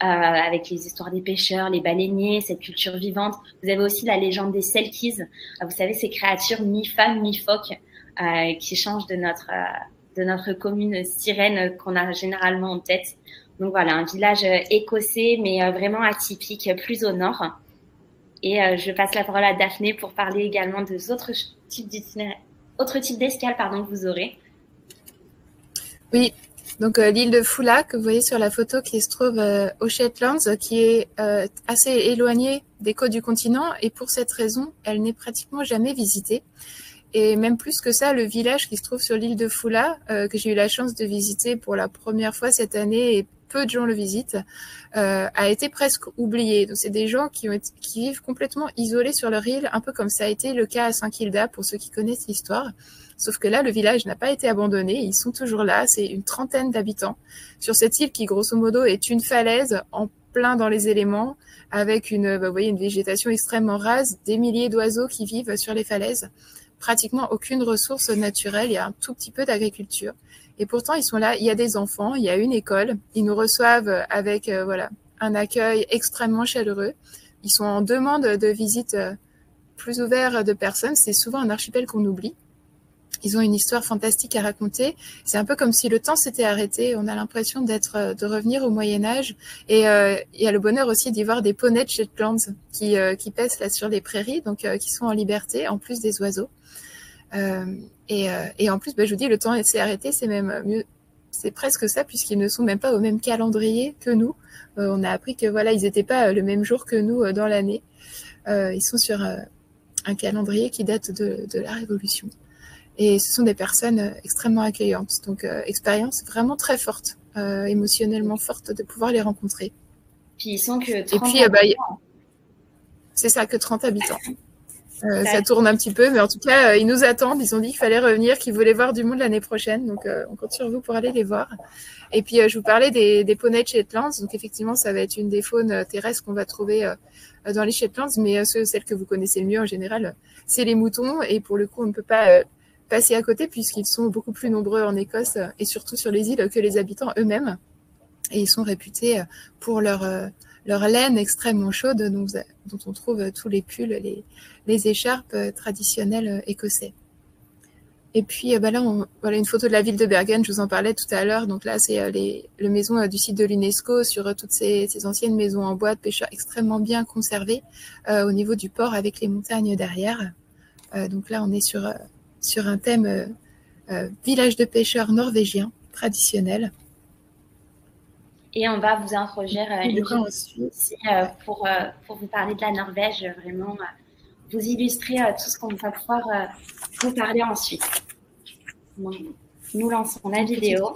avec les histoires des pêcheurs, les baleiniers, cette culture vivante. Vous avez aussi la légende des Selkies. Vous savez, ces créatures mi-femmes, mi-phoques qui changent de notre commune sirène qu'on a généralement en tête. Donc voilà, un village écossais, mais vraiment atypique, plus au nord. Et je passe la parole à Daphné pour parler également des autres types d'escales que vous aurez. Oui. Donc l'île de Foula que vous voyez sur la photo qui se trouve aux Shetlands, qui est assez éloignée des côtes du continent, et pour cette raison, elle n'est pratiquement jamais visitée. Et même plus que ça, le village qui se trouve sur l'île de Foula, que j'ai eu la chance de visiter pour la première fois cette année, et peu de gens le visitent, a été presque oublié. Donc c'est des gens qui vivent complètement isolés sur leur île, un peu comme ça a été le cas à Saint-Kilda pour ceux qui connaissent l'histoire. Sauf que là, le village n'a pas été abandonné, ils sont toujours là, c'est une trentaine d'habitants sur cette île qui, grosso modo, est une falaise en plein dans les éléments, avec une végétation extrêmement rase, des milliers d'oiseaux qui vivent sur les falaises, pratiquement aucune ressource naturelle, il y a un tout petit peu d'agriculture. Et pourtant, ils sont là, il y a des enfants, il y a une école, ils nous reçoivent avec un accueil extrêmement chaleureux. Ils sont en demande de visite plus ouvert de personnes, c'est souvent un archipel qu'on oublie. Ils ont une histoire fantastique à raconter. C'est un peu comme si le temps s'était arrêté. On a l'impression de revenir au Moyen-Âge. Et il y a le bonheur aussi d'y voir des poneys de Shetland qui pèsent là sur les prairies, donc qui sont en liberté, en plus des oiseaux. Et en plus, je vous dis, le temps s'est arrêté, c'est même mieux. C'est presque ça, puisqu'ils ne sont même pas au même calendrier que nous. On a appris que voilà, ils n'étaient pas le même jour que nous dans l'année. Ils sont sur un calendrier qui date de la Révolution. Et ce sont des personnes extrêmement accueillantes. Donc, expérience vraiment très forte, émotionnellement forte de pouvoir les rencontrer. Puis ils sont que 30 Et puis, habitants. C'est ça, que 30 habitants. Ça tourne un petit peu, mais en tout cas, ils nous attendent. Ils ont dit qu'il fallait revenir, qu'ils voulaient voir du monde l'année prochaine. Donc, on compte sur vous pour aller les voir. Et puis, je vous parlais des poneys de Shetlands. Donc, effectivement, ça va être une des faunes terrestres qu'on va trouver dans les Shetlands. Mais celle que vous connaissez le mieux en général, c'est les moutons. Et pour le coup, on ne peut pas passer à côté puisqu'ils sont beaucoup plus nombreux en Écosse et surtout sur les îles que les habitants eux-mêmes. Et ils sont réputés pour leur laine extrêmement chaude dont on trouve tous les pulls, les écharpes traditionnelles écossais. Et puis là, voilà une photo de la ville de Bergen, je vous en parlais tout à l'heure. Donc là, c'est les maisons du site de l'UNESCO sur toutes ces anciennes maisons en bois de pêcheurs extrêmement bien conservées au niveau du port avec les montagnes derrière. Donc là, on est sur un thème village de pêcheurs norvégien traditionnel. Et on va vous introduire pour vous parler de la Norvège, vraiment vous illustrer tout ce qu'on va pouvoir vous parler ensuite. Donc, nous lançons la vidéo.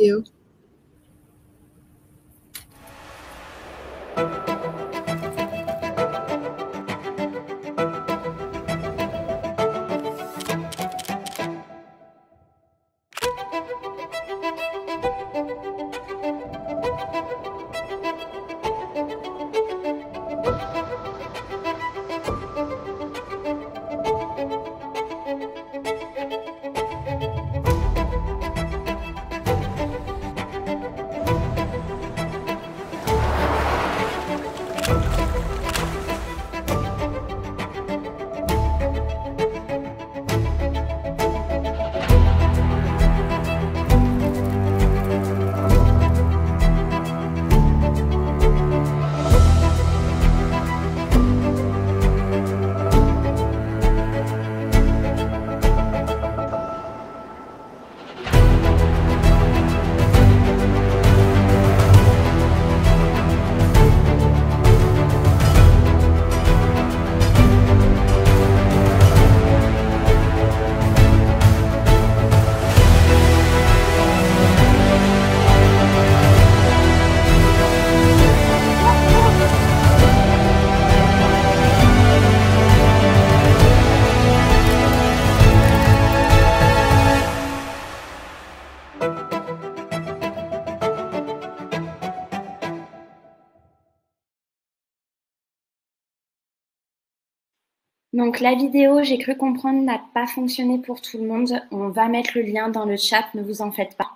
Donc la vidéo, j'ai cru comprendre, n'a pas fonctionné pour tout le monde. On va mettre le lien dans le chat, ne vous en faites pas.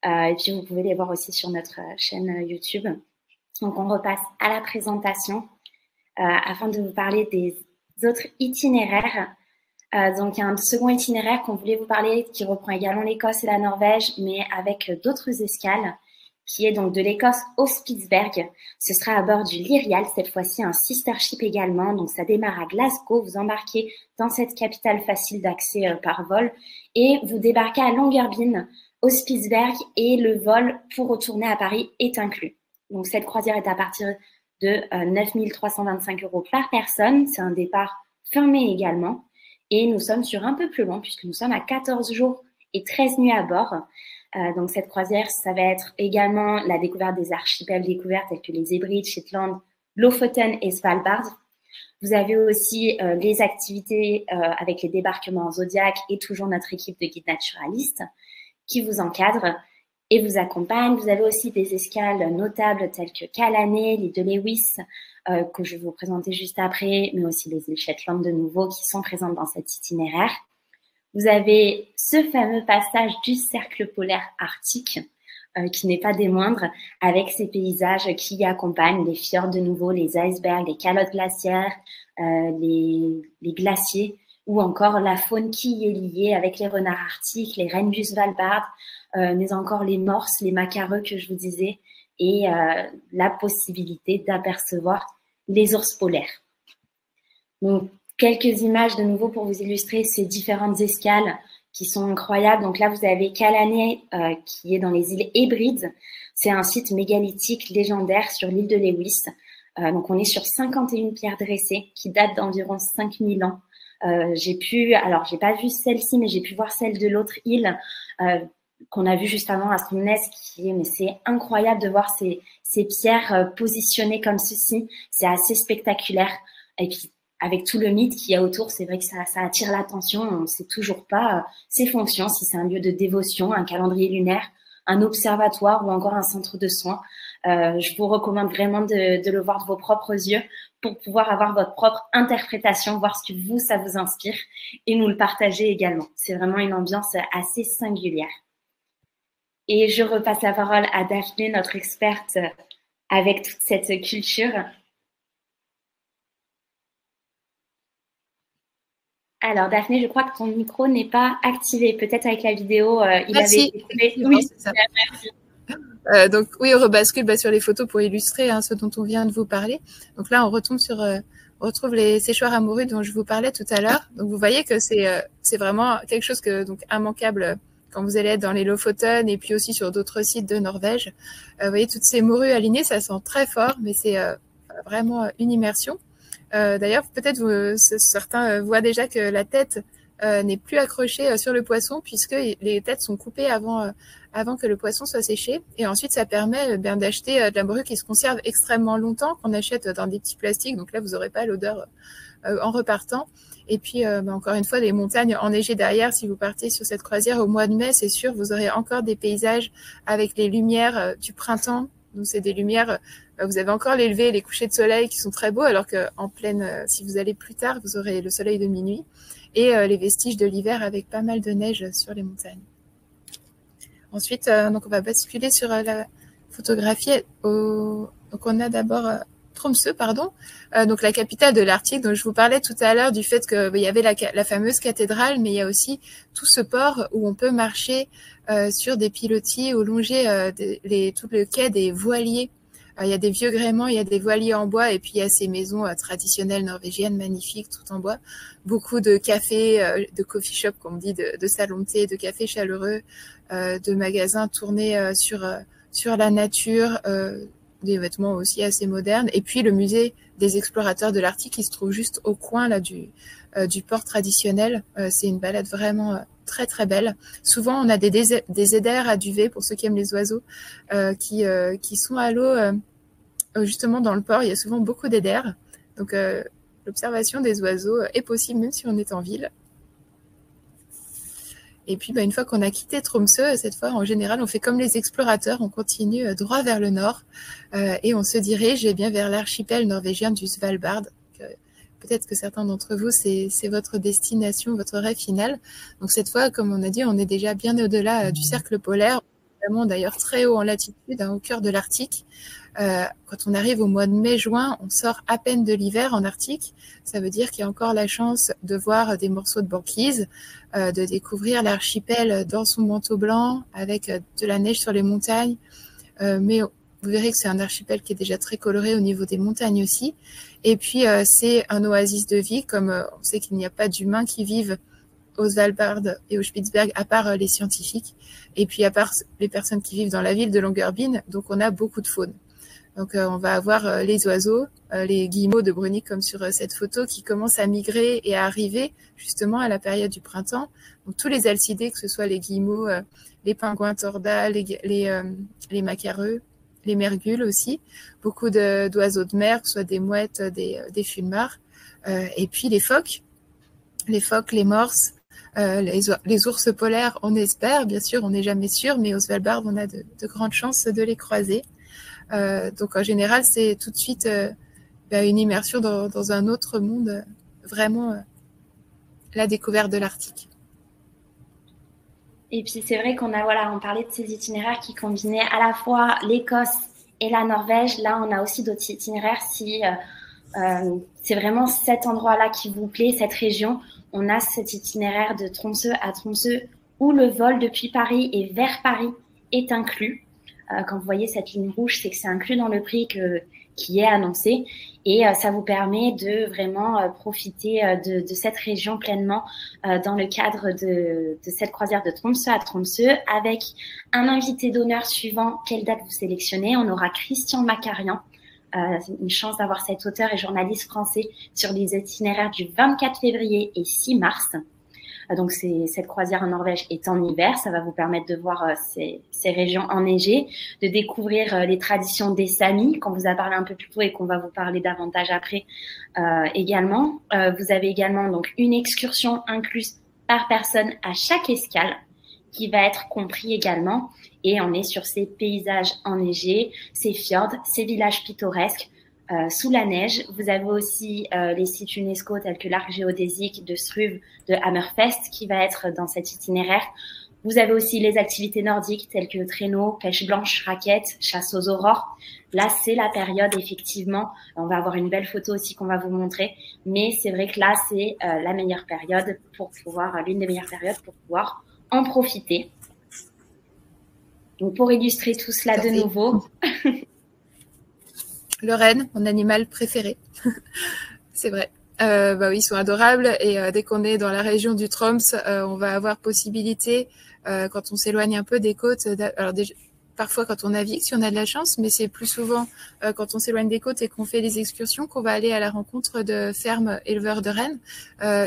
Et puis vous pouvez les voir aussi sur notre chaîne YouTube. Donc on repasse à la présentation afin de vous parler des autres itinéraires. Donc il y a un second itinéraire qu'on voulait vous parler qui reprend également l'Écosse et la Norvège, mais avec d'autres escales, qui est donc de l'Écosse au Spitsberg. Ce sera à bord du Lyrial, cette fois-ci un sister ship également. Donc ça démarre à Glasgow, vous embarquez dans cette capitale facile d'accès par vol et vous débarquez à Longyearbyen au Spitsberg et le vol pour retourner à Paris est inclus. Donc cette croisière est à partir de 9 325 € par personne. C'est un départ fin mai également et nous sommes sur un peu plus long puisque nous sommes à 14 jours et 13 nuits à bord. Donc cette croisière, ça va être également la découverte des archipels découverts tels que les Hébrides, Shetland, Lofoten et Svalbard. Vous avez aussi les activités avec les débarquements en Zodiac et toujours notre équipe de guides naturalistes qui vous encadre et vous accompagne. Vous avez aussi des escales notables telles que Calané, l'île de Lewis, que je vais vous présenter juste après, mais aussi les îles Shetland de nouveau qui sont présentes dans cet itinéraire. Vous avez ce fameux passage du cercle polaire arctique qui n'est pas des moindres, avec ces paysages qui y accompagnent, les fjords de nouveau, les icebergs, les calottes glaciaires, les glaciers, ou encore la faune qui y est liée avec les renards arctiques, les rennes du Svalbard, mais encore les morses, les macareux que je vous disais, et la possibilité d'apercevoir les ours polaires. Donc, quelques images de nouveau pour vous illustrer ces différentes escales qui sont incroyables. Donc là, vous avez Calané qui est dans les îles Hébrides. C'est un site mégalithique légendaire sur l'île de Lewis. Donc, on est sur 51 pierres dressées qui datent d'environ 5000 ans. J'ai pas vu celle-ci, mais j'ai pu voir celle de l'autre île qu'on a vue juste avant à Stromness, mais c'est incroyable de voir ces pierres positionnées comme ceci. C'est assez spectaculaire. Et puis, avec tout le mythe qu'il y a autour, c'est vrai que ça attire l'attention. On ne sait toujours pas ses fonctions, si c'est un lieu de dévotion, un calendrier lunaire, un observatoire ou encore un centre de soins. Je vous recommande vraiment de le voir de vos propres yeux pour pouvoir avoir votre propre interprétation, voir ce que ça vous inspire et nous le partager également. C'est vraiment une ambiance assez singulière. Et je repasse la parole à Daphné, notre experte avec toute cette culture. Alors, Daphné, je crois que ton micro n'est pas activé. Peut-être avec la vidéo, il avait été coupé. Oui, c'est ça. Merci. Donc, oui, on rebascule sur les photos pour illustrer ce dont on vient de vous parler. Donc là, on retombe on retrouve les séchoirs à morue dont je vous parlais tout à l'heure. Donc, vous voyez que c'est vraiment quelque chose donc immanquable quand vous allez être dans les Lofoten et puis aussi sur d'autres sites de Norvège. Vous voyez toutes ces morues alignées, ça sent très fort, mais c'est vraiment une immersion. D'ailleurs, peut-être certains voient déjà que la tête n'est plus accrochée sur le poisson puisque les têtes sont coupées avant que le poisson soit séché. Et ensuite, ça permet d'acheter de la morue qui se conserve extrêmement longtemps, qu'on achète dans des petits plastiques. Donc là, vous n'aurez pas l'odeur en repartant. Et puis, encore une fois, les montagnes enneigées derrière. Si vous partez sur cette croisière au mois de mai, c'est sûr, vous aurez encore des paysages avec les lumières du printemps. Donc, c'est des lumières, vous avez encore les levées et les couchers de soleil qui sont très beaux, alors qu'en pleine, si vous allez plus tard, vous aurez le soleil de minuit et les vestiges de l'hiver avec pas mal de neige sur les montagnes. Ensuite, donc on va basculer sur la photographie. Donc, on a d'abord Tromsø, donc la capitale de l'Arctique, dont je vous parlais tout à l'heure du fait qu'il y avait la fameuse cathédrale, mais il y a aussi tout ce port où on peut marcher sur des pilotis ou longer tout le quai des voiliers. Il y a des vieux gréements, il y a des voiliers en bois et puis il y a ces maisons traditionnelles norvégiennes magnifiques tout en bois. Beaucoup de cafés, de coffee shop, comme on dit, de salons de thé, de cafés chaleureux, de magasins tournés sur la nature, des vêtements aussi assez modernes. Et puis le musée des explorateurs de l'Arctique qui se trouve juste au coin là du port traditionnel. C'est une balade vraiment très très belle. Souvent on a des éders à duvet pour ceux qui aiment les oiseaux qui sont à l'eau justement dans le port. Il y a souvent beaucoup d'éders. Donc l'observation des oiseaux est possible même si on est en ville. Et puis, une fois qu'on a quitté Tromsø, cette fois, en général, on fait comme les explorateurs, on continue droit vers le nord et on se dirige bien vers l'archipel norvégien du Svalbard. Peut-être que certains d'entre vous, c'est votre destination, votre rêve final. Donc cette fois, comme on a dit, on est déjà bien au-delà du cercle polaire, vraiment d'ailleurs très haut en latitude, au cœur de l'Arctique. Quand on arrive au mois de mai-juin, on sort à peine de l'hiver en Arctique. Ça veut dire qu'il y a encore la chance de voir des morceaux de banquise, de découvrir l'archipel dans son manteau blanc avec de la neige sur les montagnes. Mais vous verrez que c'est un archipel qui est déjà très coloré au niveau des montagnes aussi. Et puis, c'est un oasis de vie, comme on sait qu'il n'y a pas d'humains qui vivent au Svalbard et au Spitzberg, à part les scientifiques. Et puis, à part les personnes qui vivent dans la ville de Longyearbyen, donc on a beaucoup de faune. Donc, on va avoir les oiseaux, les guillemots de Brunick, comme sur cette photo, qui commencent à migrer et à arriver justement à la période du printemps. Donc, tous les alcidés, que ce soit les guillemots, les pingouins tordas, les macareux, les mergules aussi, beaucoup d'oiseaux de mer, que ce soit des mouettes, des fulmars, et puis les phoques, les morses, les ours polaires, on espère, bien sûr, on n'est jamais sûr, mais au Svalbard, on a de grandes chances de les croiser. Donc en général, c'est tout de suite une immersion dans un autre monde, vraiment la découverte de l'Arctique. Et puis c'est vrai on parlait de ces itinéraires qui combinaient à la fois l'Écosse et la Norvège. Là, on a aussi d'autres itinéraires si c'est vraiment cet endroit-là qui vous plaît, cette région. On a cet itinéraire de Tromsø à Tromsø où le vol depuis Paris et vers Paris est inclus. Quand vous voyez cette ligne rouge, c'est que c'est inclus dans le prix qui est annoncé. Et ça vous permet de vraiment profiter de cette région pleinement dans le cadre de cette croisière de Tromsø à Tromsø avec un invité d'honneur suivant quelle date vous sélectionnez. On aura Christian Macarian. C'est une chance d'avoir cet auteur et journaliste français sur les itinéraires du 24 février et 6 mars. Donc, cette croisière en Norvège est en hiver. Ça va vous permettre de voir ces régions enneigées, de découvrir les traditions des Samis, qu'on vous a parlé un peu plus tôt et qu'on va vous parler davantage après également. Vous avez également donc une excursion incluse par personne à chaque escale qui va être compris également. Et on est sur ces paysages enneigés, ces fjords, ces villages pittoresques, sous la neige. Vous avez aussi les sites UNESCO tels que l'arc géodésique de Struve, de Hammerfest qui va être dans cet itinéraire. Vous avez aussi les activités nordiques telles que traîneau, pêche blanche, raquettes, chasse aux aurores. Là, c'est la période, effectivement. On va avoir une belle photo aussi qu'on va vous montrer. Mais c'est vrai que là, c'est la meilleure période l'une des meilleures périodes pour pouvoir en profiter. Donc, pour illustrer tout cela de nouveau... Le renne, mon animal préféré. C'est vrai. Oui, ils sont adorables et dès qu'on est dans la région du Troms, on va avoir possibilité, quand on s'éloigne un peu des côtes, alors déjà, parfois quand on navigue, si on a de la chance, mais c'est plus souvent quand on s'éloigne des côtes et qu'on fait des excursions qu'on va aller à la rencontre de fermes éleveurs de rennes.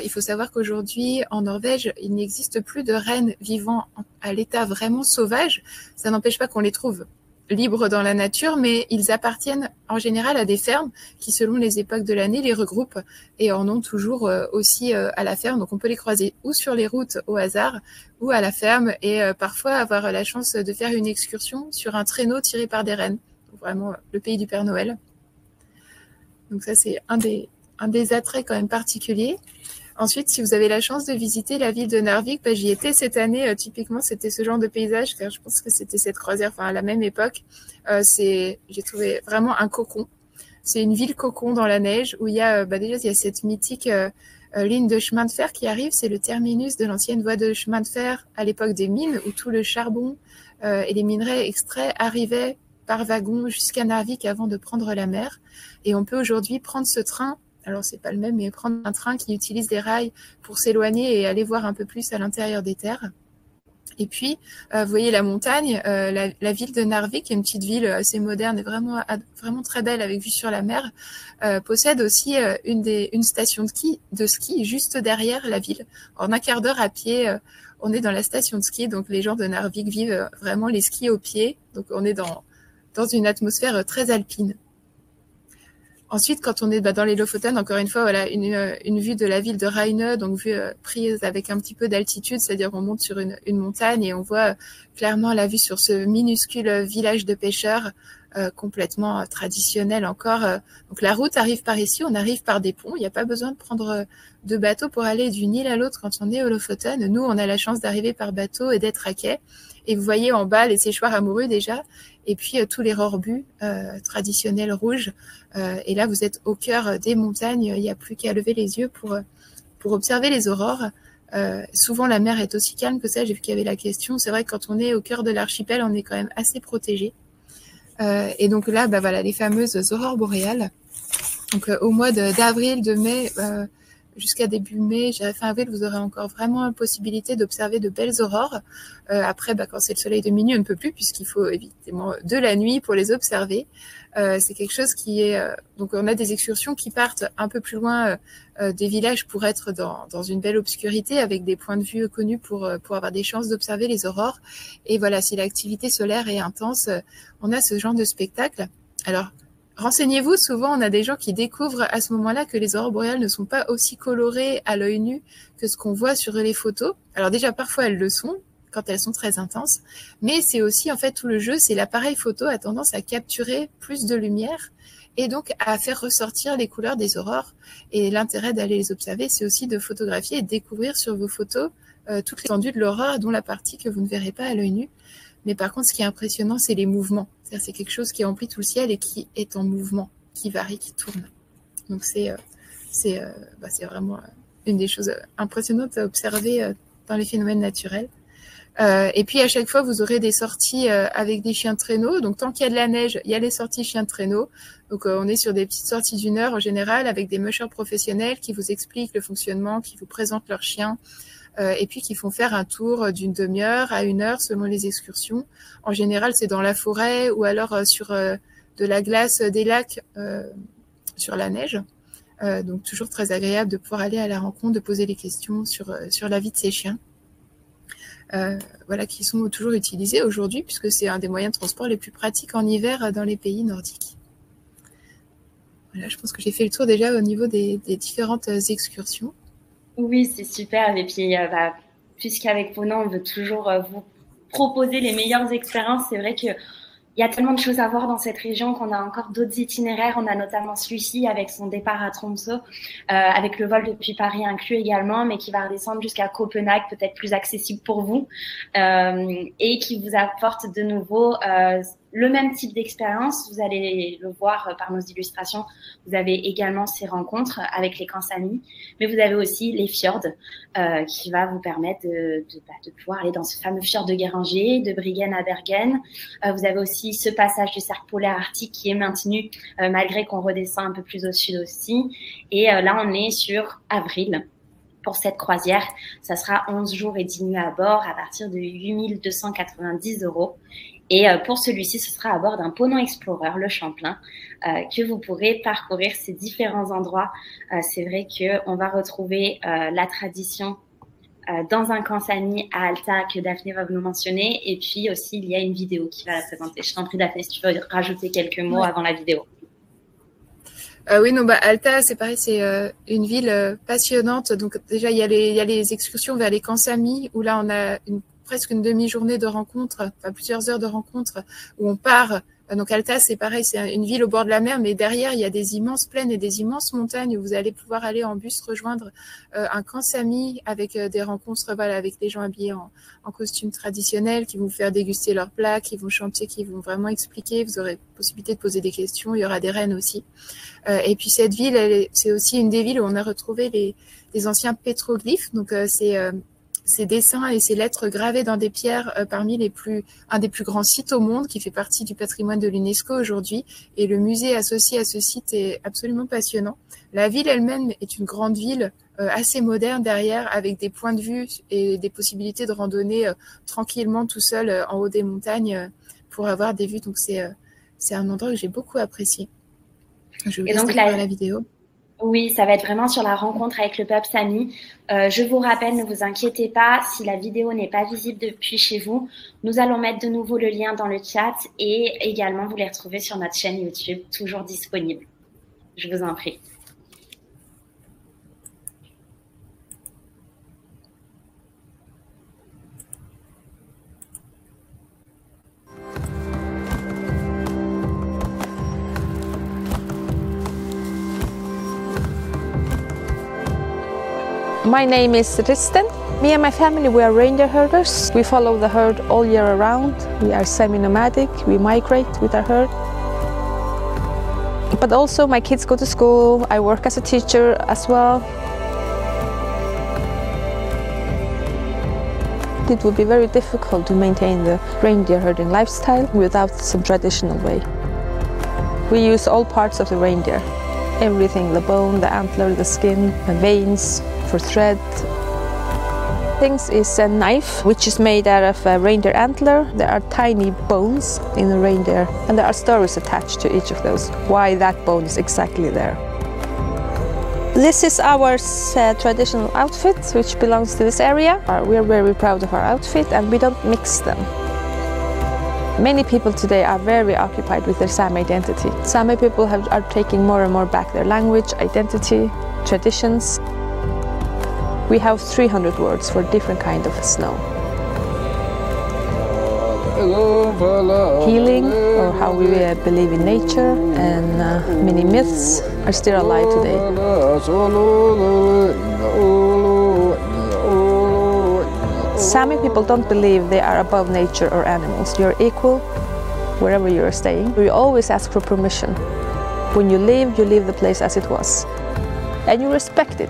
Il faut savoir qu'aujourd'hui, en Norvège, il n'existe plus de rennes vivant à l'état vraiment sauvage. Ça n'empêche pas qu'on les trouve libres dans la nature, mais ils appartiennent en général à des fermes qui, selon les époques de l'année, les regroupent et en ont toujours aussi à la ferme. Donc, on peut les croiser ou sur les routes au hasard ou à la ferme et parfois avoir la chance de faire une excursion sur un traîneau tiré par des rennes. Donc, vraiment, le pays du Père Noël. Donc, ça, c'est un des attraits quand même particuliers. Ensuite, si vous avez la chance de visiter la ville de Narvik, j'y étais cette année. Typiquement, c'était ce genre de paysage, car je pense que c'était cette croisière, à la même époque. J'ai trouvé vraiment un cocon. C'est une ville cocon dans la neige où il y a déjà il y a cette mythique ligne de chemin de fer qui arrive. C'est le terminus de l'ancienne voie de chemin de fer à l'époque des mines, où tout le charbon et les minerais extraits arrivaient par wagon jusqu'à Narvik avant de prendre la mer. Et on peut aujourd'hui prendre ce train. Alors, c'est pas le même, mais prendre un train qui utilise des rails pour s'éloigner et aller voir un peu plus à l'intérieur des terres. Et puis, vous voyez la montagne, la ville de Narvik, qui est une petite ville assez moderne et vraiment très belle avec vue sur la mer, possède aussi une station de ski juste derrière la ville. En un quart d'heure à pied, on est dans la station de ski. Donc, les gens de Narvik vivent vraiment les skis au pied. Donc, on est dans une atmosphère très alpine. Ensuite, quand on est dans les Lofoten, encore une fois, voilà, une vue de la ville de Røyne, donc vue prise avec un petit peu d'altitude, c'est-à-dire qu'on monte sur une montagne et on voit clairement la vue sur ce minuscule village de pêcheurs complètement traditionnel encore. Donc la route arrive par ici, on arrive par des ponts, il n'y a pas besoin de prendre de bateau pour aller d'une île à l'autre quand on est au Lofoten. Nous, on a la chance d'arriver par bateau et d'être à quai. Et vous voyez en bas les séchoirs amoureux déjà, et puis tous les rorbus traditionnels rouges. Et là, vous êtes au cœur des montagnes, il n'y a plus qu'à lever les yeux pour observer les aurores. Souvent, la mer est aussi calme que ça. J'ai vu qu'il y avait la question. C'est vrai que quand on est au cœur de l'archipel, on est quand même assez protégé. Et donc là, voilà, les fameuses aurores boréales. Donc au mois d'avril, de mai, jusqu'à début mai, fin avril, vous aurez encore vraiment la possibilité d'observer de belles aurores. Après, quand c'est le soleil de minuit, on ne peut plus puisqu'il faut évidemment de la nuit pour les observer. C'est quelque chose qui est... donc, on a des excursions qui partent un peu plus loin des villages pour être dans une belle obscurité avec des points de vue connus pour avoir des chances d'observer les aurores. Et voilà, si l'activité solaire est intense, on a ce genre de spectacle. Alors, renseignez-vous, souvent on a des gens qui découvrent à ce moment-là que les aurores boréales ne sont pas aussi colorées à l'œil nu que ce qu'on voit sur les photos. Alors déjà, parfois elles le sont, quand elles sont très intenses, mais c'est aussi en fait tout le jeu, c'est l'appareil photo a tendance à capturer plus de lumière et donc à faire ressortir les couleurs des aurores. Et l'intérêt d'aller les observer, c'est aussi de photographier et de découvrir sur vos photos toute l'étendue de l'aurore, dont la partie que vous ne verrez pas à l'œil nu. Mais par contre, ce qui est impressionnant, c'est les mouvements. C'est quelque chose qui emplit tout le ciel et qui est en mouvement, qui varie, qui tourne. Donc c'est vraiment une des choses impressionnantes à observer dans les phénomènes naturels. Et puis à chaque fois, vous aurez des sorties avec des chiens de traîneau. Donc tant qu'il y a de la neige, il y a les sorties chiens de traîneau. Donc on est sur des petites sorties d'1 heure en général avec des mushers professionnels qui vous expliquent le fonctionnement, qui vous présentent leurs chiens. Et puis qui font faire un tour d'1 demi-heure à 1 heure selon les excursions. En général, c'est dans la forêt ou alors sur de la glace des lacs sur la neige. Donc toujours très agréable de pouvoir aller à la rencontre, de poser les questions sur la vie de ces chiens. Voilà, qui sont toujours utilisés aujourd'hui puisque c'est un des moyens de transport les plus pratiques en hiver dans les pays nordiques. Voilà, je pense que j'ai fait le tour déjà au niveau des différentes excursions. Oui, c'est super. Et puis, puisqu'avec Pona, on veut toujours vous proposer les meilleures expériences, c'est vrai qu'il y a tellement de choses à voir dans cette région qu'on a encore d'autres itinéraires. On a notamment celui-ci avec son départ à Tromsø, avec le vol depuis Paris inclus également, mais qui va redescendre jusqu'à Copenhague, peut-être plus accessible pour vous, et qui vous apporte de nouveau le même type d'expérience. Vous allez le voir par nos illustrations. Vous avez également ces rencontres avec les Kansami, mais vous avez aussi les fjords qui va vous permettre de pouvoir aller dans ce fameux fjord de Geirange, de Briggen à Bergen. Vous avez aussi ce passage du cercle polaire arctique qui est maintenu malgré qu'on redescend un peu plus au sud aussi. Et là, on est sur avril. Pour cette croisière, ça sera 11 jours et 10 nuits à bord à partir de 8 290 €. Et pour celui-ci, ce sera à bord d'un Ponant Explorer, le Champlain, que vous pourrez parcourir ces différents endroits. C'est vrai qu'on va retrouver la tradition dans un Kansami à Alta que Daphné va nous mentionner. Et puis aussi, il y a une vidéo qui va la présenter. Je t'en prie, Daphné, si tu veux rajouter quelques mots avant la vidéo. Oui, non, Alta, c'est pareil, c'est une ville passionnante. Donc déjà, il y a les excursions vers les Kansami, où là, on a presque une demi-journée de rencontres, enfin plusieurs heures de rencontres, où on part. Donc Alta, c'est pareil, c'est une ville au bord de la mer, mais derrière, il y a des immenses plaines et des immenses montagnes où vous allez pouvoir aller en bus rejoindre un Kansami avec des rencontres, voilà, avec des gens habillés en costumes traditionnels qui vont vous faire déguster leurs plats, qui vont chanter, qui vont vraiment expliquer. Vous aurez possibilité de poser des questions. Il y aura des rennes aussi. Et puis cette ville, c'est aussi une des villes où on a retrouvé les anciens pétroglyphes. Donc ces dessins et ces lettres gravées dans des pierres parmi un des plus grands sites au monde qui fait partie du patrimoine de l'UNESCO aujourd'hui. Et le musée associé à ce site est absolument passionnant. La ville elle-même est une grande ville assez moderne derrière, avec des points de vue et des possibilités de randonner tranquillement tout seul en haut des montagnes pour avoir des vues. Donc c'est un endroit que j'ai beaucoup apprécié. Je vous laisse découvrir la vidéo. Oui, ça va être vraiment sur la rencontre avec le peuple Sami. Je vous rappelle, ne vous inquiétez pas, si la vidéo n'est pas visible depuis chez vous, nous allons mettre de nouveau le lien dans le chat et également vous les retrouver sur notre chaîne YouTube, toujours disponible. Je vous en prie. My name is Risten. Me and my family, we are reindeer herders. We follow the herd all year around. We are semi-nomadic. We migrate with our herd. But also my kids go to school. I work as a teacher as well. It would be very difficult to maintain the reindeer herding lifestyle without some traditional way. We use all parts of the reindeer. Everything, the bone, the antler, the skin, the veins, for thread. Things is a knife which is made out of a reindeer antler. There are tiny bones in the reindeer and there are stories attached to each of those, why that bone is exactly there. This is our traditional outfit which belongs to this area. We are very proud of our outfit and we don't mix them. Many people today are very occupied with their Sami identity. Sami people are taking more and more back their language, identity, traditions. We have 300 words for different kind of snow. Healing, or how we believe in nature, and many myths are still alive today. Sami people don't believe they are above nature or animals. You're equal wherever you're staying. You always ask for permission. When you leave the place as it was. And you respect it.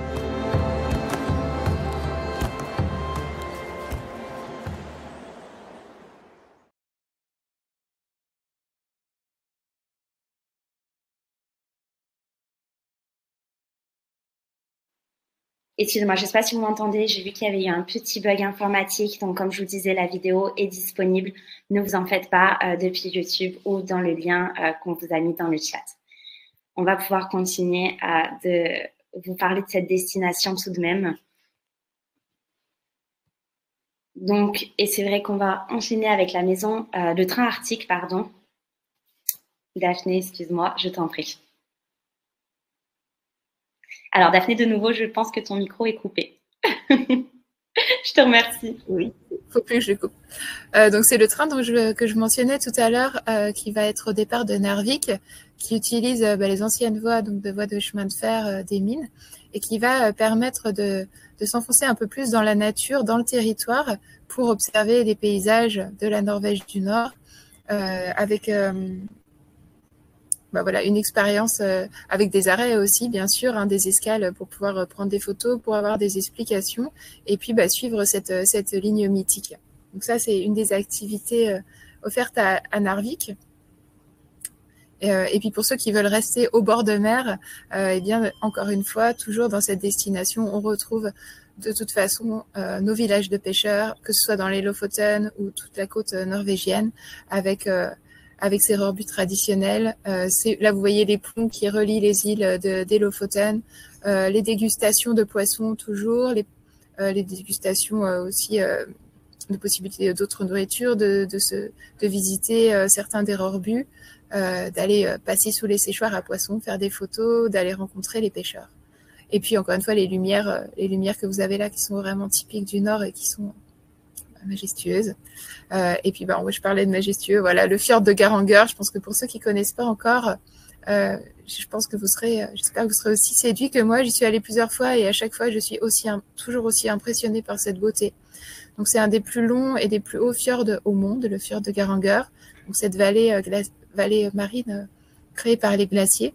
Excusez-moi, je ne sais pas si vous m'entendez, j'ai vu qu'il y avait eu un petit bug informatique, donc comme je vous disais, la vidéo est disponible, ne vous en faites pas depuis YouTube ou dans le lien qu'on vous a mis dans le chat. On va pouvoir continuer de vous parler de cette destination tout de même. Donc, et c'est vrai qu'on va enchaîner avec la maison, le train arctique, pardon. Daphné, excuse-moi, je t'en prie. Alors, Daphné, de nouveau, je pense que ton micro est coupé. Je te remercie. Oui, il ne faut plus que je le coupe. Donc, c'est le train que je mentionnais tout à l'heure, qui va être au départ de Narvik, qui utilise les anciennes voies, donc de voies de chemin de fer des mines, et qui va permettre de s'enfoncer un peu plus dans la nature, dans le territoire, pour observer les paysages de la Norvège du Nord, avec une expérience avec des arrêts aussi, bien sûr, hein, des escales pour pouvoir prendre des photos, pour avoir des explications, et puis suivre cette ligne mythique. Donc ça, c'est une des activités offertes à Narvik. Et puis pour ceux qui veulent rester au bord de mer, eh bien, encore une fois, toujours dans cette destination, on retrouve de toute façon nos villages de pêcheurs, que ce soit dans les Lofoten ou toute la côte norvégienne, avec ses rebuts traditionnels. Là, vous voyez les ponts qui relient les îles des Lofoten, les dégustations de poissons toujours, les dégustations aussi de possibilités d'autres nourritures, de visiter certains des rebuts, d'aller passer sous les séchoirs à poissons, faire des photos, d'aller rencontrer les pêcheurs. Et puis, encore une fois, les lumières que vous avez là qui sont vraiment typiques du Nord et qui sont majestueuses. Et puis, je parlais de majestueux. Voilà, le fjord de Garanger. Je pense que pour ceux qui connaissent pas encore, je pense que j'espère que vous serez aussi séduits que moi. J'y suis allée plusieurs fois et à chaque fois, je suis toujours aussi impressionnée par cette beauté. Donc, c'est un des plus longs et des plus hauts fjords au monde, le fjord de Garanger. Donc, cette vallée marine créée par les glaciers.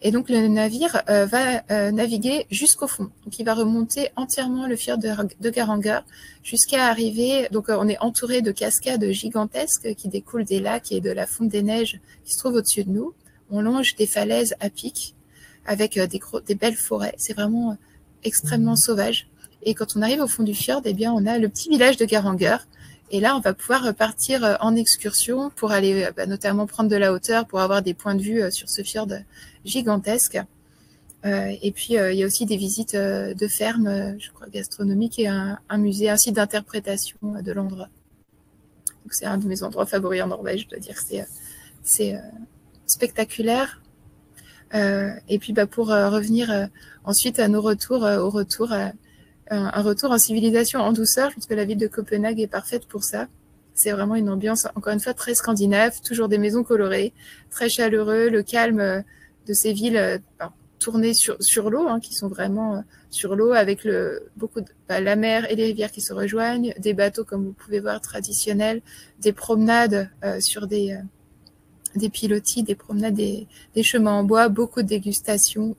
Et donc, le navire va naviguer jusqu'au fond. Donc, il va remonter entièrement le fjord de Garanger jusqu'à arriver. Donc, on est entouré de cascades gigantesques qui découlent des lacs et de la fonte des neiges qui se trouve au-dessus de nous. On longe des falaises à pic avec des belles forêts. C'est vraiment extrêmement sauvage. Et quand on arrive au fond du fjord, eh bien, on a le petit village de Garanger. Et là, on va pouvoir partir en excursion pour aller notamment prendre de la hauteur pour avoir des points de vue sur ce fjord gigantesque. Et puis, il y a aussi des visites de fermes, je crois, gastronomiques et un musée, un site d'interprétation de l'endroit. Donc, c'est un de mes endroits favoris en Norvège, je dois dire que c'est spectaculaire. Et puis, pour revenir ensuite à nos retours, un retour en civilisation en douceur. Je pense que la ville de Copenhague est parfaite pour ça. C'est vraiment une ambiance, encore une fois, très scandinave, toujours des maisons colorées, très chaleureux, le calme de ces villes tournées sur l'eau, hein, qui sont vraiment sur l'eau, avec la mer et les rivières qui se rejoignent, des bateaux, comme vous pouvez voir, traditionnels, des promenades sur des pilotis, des promenades, des chemins en bois, beaucoup de dégustations,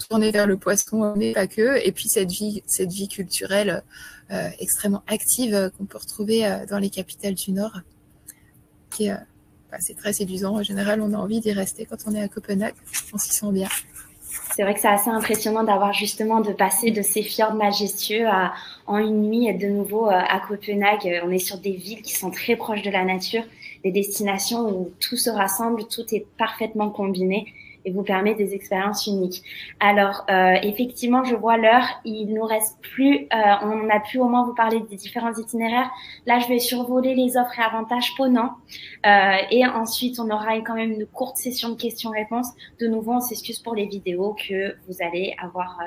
tourner vers le poisson, mais pas que, et puis cette vie culturelle extrêmement active qu'on peut retrouver dans les capitales du Nord, qui c'est très séduisant. En général, on a envie d'y rester quand on est à Copenhague, on s'y sent bien. C'est vrai que c'est assez impressionnant d'avoir justement de passer de ces fjords majestueux en une nuit et de nouveau à Copenhague. On est sur des villes qui sont très proches de la nature, des destinations où tout se rassemble, tout est parfaitement combiné et vous permet des expériences uniques. Alors, effectivement, je vois l'heure. Il nous reste plus, on a pu au moins vous parler des différents itinéraires. Là, je vais survoler les offres et avantages Ponant. Et ensuite, on aura quand même une courte session de questions-réponses. De nouveau, on s'excuse pour les vidéos que vous allez avoir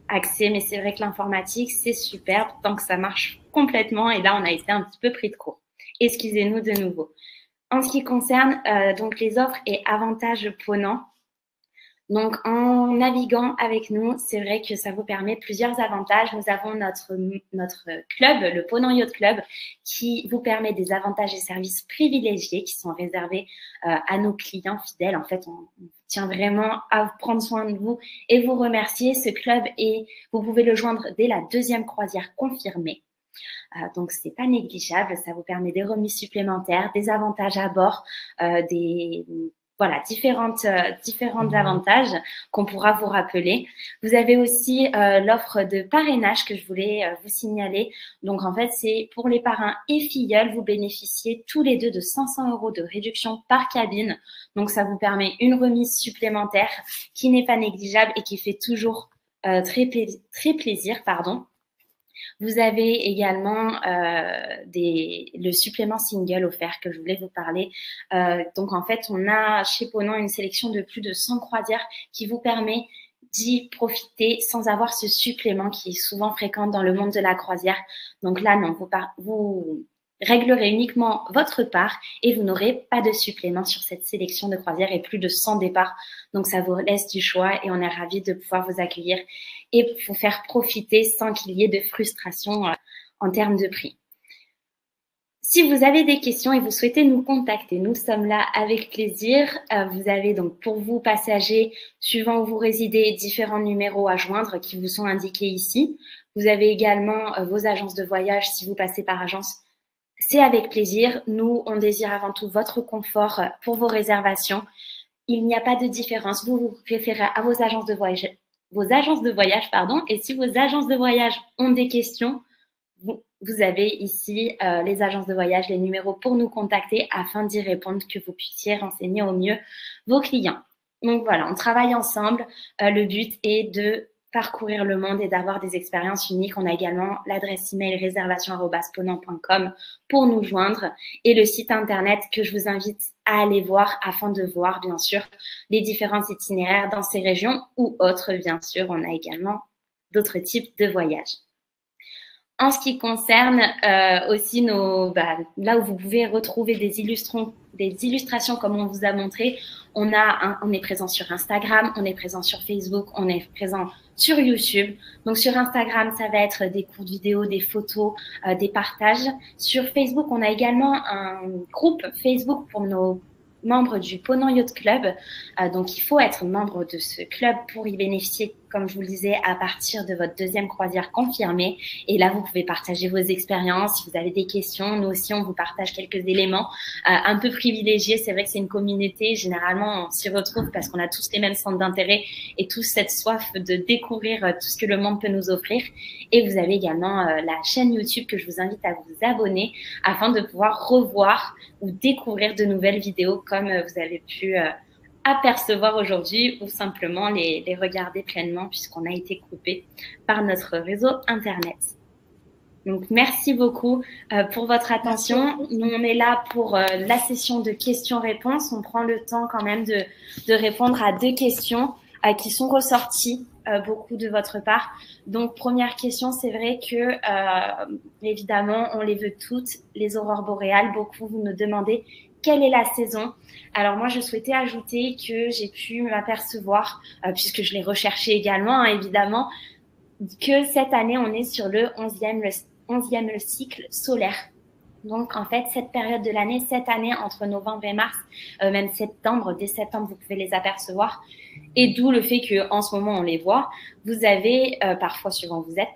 accès. Mais c'est vrai que l'informatique, c'est superbe tant que ça marche complètement. Et là, on a été un petit peu pris de court. Excusez-nous de nouveau. En ce qui concerne donc les offres et avantages Ponant, Donc, en naviguant avec nous, c'est vrai que ça vous permet plusieurs avantages. Nous avons notre club, le Ponant Yacht Club, qui vous permet des avantages et services privilégiés qui sont réservés à nos clients fidèles. En fait, on tient vraiment à prendre soin de vous et vous remercier. Ce club, vous pouvez le joindre dès la 2e croisière confirmée. Donc, c'est pas négligeable. Ça vous permet des remises supplémentaires, des avantages à bord, différentes avantages qu'on pourra vous rappeler. Vous avez aussi l'offre de parrainage que je voulais vous signaler. Donc, en fait, c'est pour les parrains et filleuls, vous bénéficiez tous les deux de 500 € de réduction par cabine. Donc, ça vous permet une remise supplémentaire qui n'est pas négligeable et qui fait toujours très plaisir, pardon. Vous avez également le supplément single offert que je voulais vous parler. Donc, en fait, on a chez Ponant une sélection de plus de 100 croisières qui vous permet d'y profiter sans avoir ce supplément qui est souvent fréquent dans le monde de la croisière. Donc là, non, vous réglerez uniquement votre part et vous n'aurez pas de supplément sur cette sélection de croisières et plus de 100 départs. Donc, ça vous laisse du choix et on est ravis de pouvoir vous accueillir et vous faire profiter sans qu'il y ait de frustration en termes de prix. Si vous avez des questions et vous souhaitez nous contacter, nous sommes là avec plaisir. Vous avez donc pour vous, passagers, suivant où vous résidez, différents numéros à joindre qui vous sont indiqués ici. Vous avez également vos agences de voyage si vous passez par agence. C'est avec plaisir. Nous, on désire avant tout votre confort pour vos réservations. Il n'y a pas de différence. Vous vous référez à vos agences de voyage, et si vos agences de voyage ont des questions, vous avez ici les agences de voyage, les numéros pour nous contacter afin d'y répondre, que vous puissiez renseigner au mieux vos clients. Donc voilà, on travaille ensemble. Le but est de parcourir le monde et d'avoir des expériences uniques. On a également l'adresse email réservation@ponant.com pour nous joindre et le site internet que je vous invite à aller voir afin de voir, bien sûr, les différents itinéraires dans ces régions ou autres, bien sûr. On a également d'autres types de voyages. En ce qui concerne aussi là où vous pouvez retrouver des illustrations comme on vous a montré, on est présent sur Instagram, on est présent sur Facebook, on est présent sur YouTube. Donc sur Instagram, ça va être des courtes vidéos, des photos, des partages. Sur Facebook, on a également un groupe Facebook pour nos membres du Ponant Yacht Club. Donc, il faut être membre de ce club pour y bénéficier, comme je vous le disais, à partir de votre 2e croisière confirmée. Et là, vous pouvez partager vos expériences. Si vous avez des questions, nous aussi, on vous partage quelques éléments un peu privilégiés. C'est vrai que c'est une communauté. Généralement, on s'y retrouve parce qu'on a tous les mêmes centres d'intérêt et tous cette soif de découvrir tout ce que le monde peut nous offrir. Et vous avez également la chaîne YouTube que je vous invite à vous abonner afin de pouvoir revoir ou découvrir de nouvelles vidéos comme vous avez pu apercevoir aujourd'hui ou simplement les regarder pleinement puisqu'on a été coupé par notre réseau Internet. Donc, merci beaucoup pour votre attention. Nous, on est là pour la session de questions-réponses. On prend le temps quand même de répondre à 2 questions qui sont ressorties beaucoup de votre part. Donc, première question, c'est vrai que, évidemment, on les veut toutes, les aurores boréales. Beaucoup, vous nous demandez quelle est la saison. Alors, moi, je souhaitais ajouter que j'ai pu m'apercevoir, puisque je l'ai recherché également, évidemment, que cette année, on est sur le 11e cycle solaire. Donc, en fait, cette période de l'année, cette année, entre novembre et mars, même septembre, dès septembre, vous pouvez les apercevoir. Et d'où le fait qu'en ce moment, on les voit. Vous avez, parfois, suivant où vous êtes,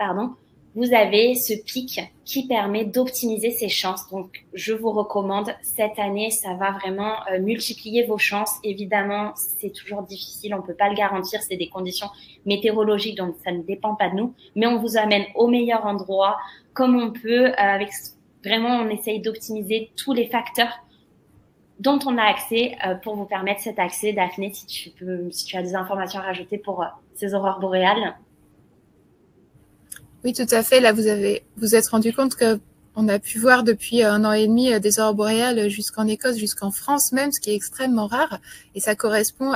vous avez ce pic qui permet d'optimiser ses chances. Donc, je vous recommande cette année, ça va vraiment multiplier vos chances. Évidemment, c'est toujours difficile, on ne peut pas le garantir, c'est des conditions météorologiques, donc ça ne dépend pas de nous. Mais on vous amène au meilleur endroit, comme on peut, vraiment, on essaye d'optimiser tous les facteurs dont on a accès pour vous permettre cet accès. Daphné, si tu as des informations à rajouter pour ces aurores boréales. Oui, tout à fait. Là, vous êtes rendu compte qu'on a pu voir depuis 1 an et demi des aurores boréales jusqu'en Écosse, jusqu'en France même, ce qui est extrêmement rare. Et ça correspond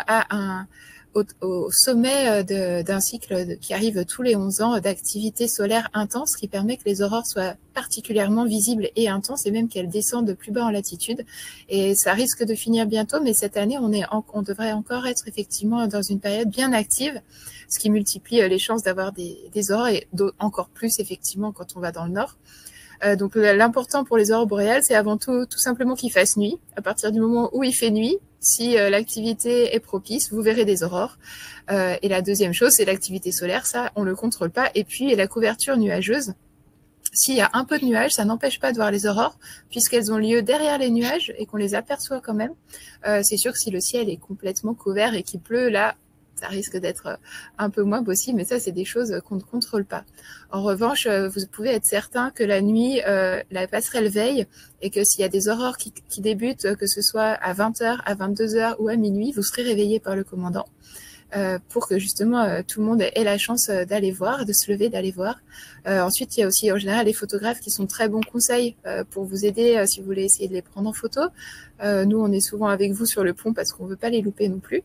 au sommet d'un cycle qui arrive tous les 11 ans d'activité solaire intense qui permet que les aurores soient particulièrement visibles et intenses et même qu'elles descendent de plus bas en latitude. Et ça risque de finir bientôt, mais cette année, on devrait encore être effectivement dans une période bien active, ce qui multiplie les chances d'avoir des aurores et encore plus effectivement quand on va dans le nord. Donc l'important pour les aurores boréales, c'est avant tout simplement qu'il fasse nuit. À partir du moment où il fait nuit, si l'activité est propice, vous verrez des aurores. Et la deuxième chose, c'est l'activité solaire. Ça, on le contrôle pas. Et puis la couverture nuageuse. S'il y a un peu de nuages, ça n'empêche pas de voir les aurores, puisqu'elles ont lieu derrière les nuages et qu'on les aperçoit quand même. C'est sûr que si le ciel est complètement couvert et qu'il pleut, là, ça risque d'être un peu moins possible, mais ça, c'est des choses qu'on ne contrôle pas. En revanche, vous pouvez être certain que la nuit, la passerelle veille et que s'il y a des aurores qui débutent, que ce soit à 20h, à 22h ou à minuit, vous serez réveillé par le commandant pour que justement tout le monde ait la chance d'aller voir, de se lever, d'aller voir. Ensuite, il y a aussi en général les photographes qui sont très bons conseils pour vous aider si vous voulez essayer de les prendre en photo. Nous, on est souvent avec vous sur le pont parce qu'on ne veut pas les louper non plus.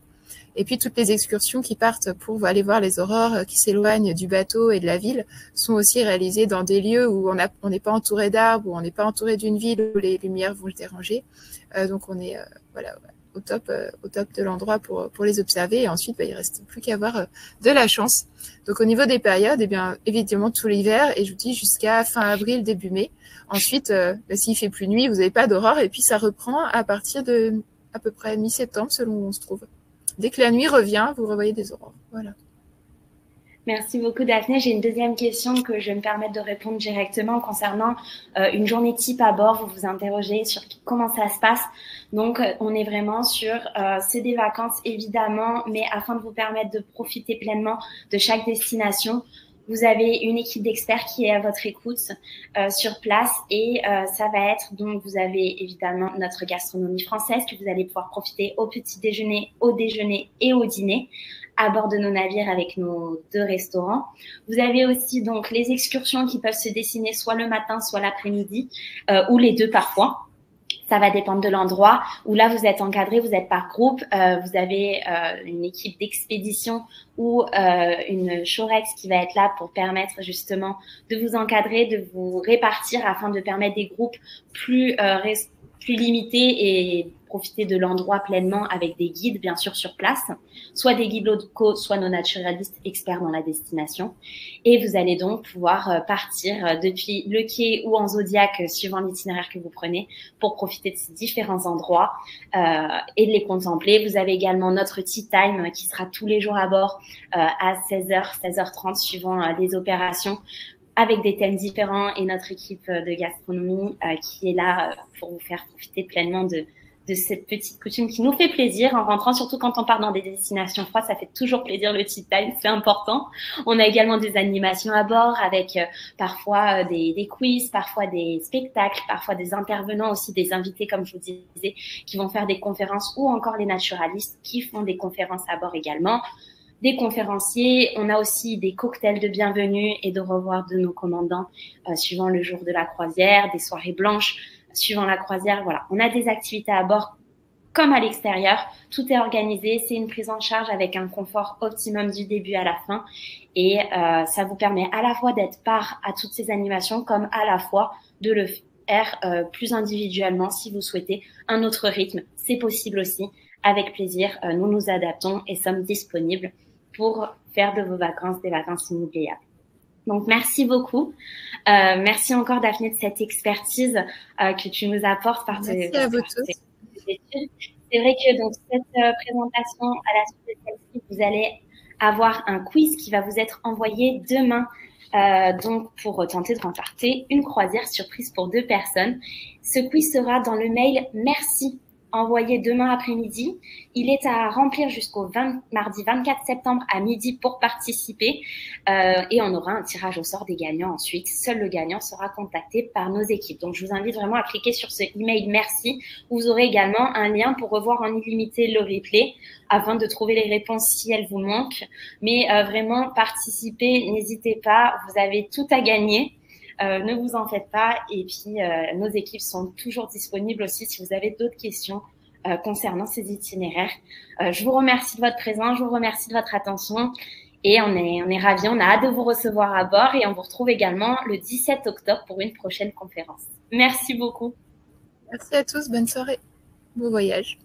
Et puis toutes les excursions qui partent pour aller voir les aurores qui s'éloignent du bateau et de la ville sont aussi réalisées dans des lieux où on n'est pas entouré d'arbres, où on n'est pas entouré d'une ville où les lumières vont le déranger. Donc on est au top de l'endroit pour les observer. Et ensuite, il reste plus qu'à avoir de la chance. Donc au niveau des périodes, eh bien évidemment tout l'hiver et je vous dis jusqu'à fin avril, début mai. Ensuite, s'il fait plus nuit, vous n'avez pas d'aurore et puis ça reprend à partir de à peu près mi-septembre selon où on se trouve. Dès que la nuit revient, vous revoyez des aurores. Voilà. Merci beaucoup Daphné. J'ai une deuxième question que je vais me permettre de répondre directement concernant une journée type à bord. Vous vous interrogez sur comment ça se passe. Donc, on est vraiment sur c'est des vacances évidemment, mais afin de vous permettre de profiter pleinement de chaque destination, vous avez une équipe d'experts qui est à votre écoute sur place et ça va être, donc vous avez évidemment notre gastronomie française que vous allez pouvoir profiter au petit déjeuner, au déjeuner et au dîner à bord de nos navires avec nos 2 restaurants. Vous avez aussi donc les excursions qui peuvent se dessiner soit le matin, soit l'après-midi ou les deux parfois. Ça va dépendre de l'endroit où là vous êtes encadré, vous êtes par groupe, vous avez une équipe d'expédition ou une Shorex qui va être là pour permettre justement de vous encadrer, de vous répartir afin de permettre des groupes plus limités et profiter de l'endroit pleinement avec des guides bien sûr sur place, soit des guides locaux, soit nos naturalistes experts dans la destination. Et vous allez donc pouvoir partir depuis le quai ou en Zodiac suivant l'itinéraire que vous prenez pour profiter de ces différents endroits et de les contempler. Vous avez également notre tea time qui sera tous les jours à bord à 16h, 16h30 suivant les opérations, avec des thèmes différents et notre équipe de gastronomie qui est là pour vous faire profiter pleinement de cette petite coutume qui nous fait plaisir en rentrant, surtout quand on part dans des destinations froides, ça fait toujours plaisir le tea time, c'est important. On a également des animations à bord avec parfois des quiz, parfois des spectacles, parfois des intervenants aussi, des invités comme je vous disais, qui vont faire des conférences ou encore les naturalistes qui font des conférences à bord également. Des conférenciers, on a aussi des cocktails de bienvenue et de revoir de nos commandants suivant le jour de la croisière, des soirées blanches suivant la croisière. Voilà, on a des activités à bord comme à l'extérieur. Tout est organisé, c'est une prise en charge avec un confort optimum du début à la fin et ça vous permet à la fois d'être part à toutes ces animations comme à la fois de le faire plus individuellement si vous souhaitez un autre rythme. C'est possible aussi. Avec plaisir, nous nous adaptons et sommes disponibles pour faire de vos vacances des vacances inoubliables. Donc, merci beaucoup. Merci encore, Daphné, de cette expertise que tu nous apportes par tes Merci à vous tous. études. C'est vrai que dans cette présentation, à la suite de celle-ci, vous allez avoir un quiz qui va vous être envoyé demain. Donc, pour tenter de remporter une croisière surprise pour 2 personnes. Ce quiz sera dans le mail « Merci » envoyé demain après-midi. Il est à remplir jusqu'au mardi 24 septembre à midi pour participer et on aura un tirage au sort des gagnants ensuite. Seul le gagnant sera contacté par nos équipes. Donc, je vous invite vraiment à cliquer sur ce email merci où vous aurez également un lien pour revoir en illimité le replay afin de trouver les réponses si elles vous manquent. Mais vraiment, participez, n'hésitez pas, vous avez tout à gagner. Ne vous en faites pas et puis nos équipes sont toujours disponibles aussi si vous avez d'autres questions concernant ces itinéraires. Je vous remercie de votre présence, je vous remercie de votre attention et on est ravis, on a hâte de vous recevoir à bord et on vous retrouve également le 17 octobre pour une prochaine conférence. Merci beaucoup. Merci à tous, bonne soirée, bon voyage.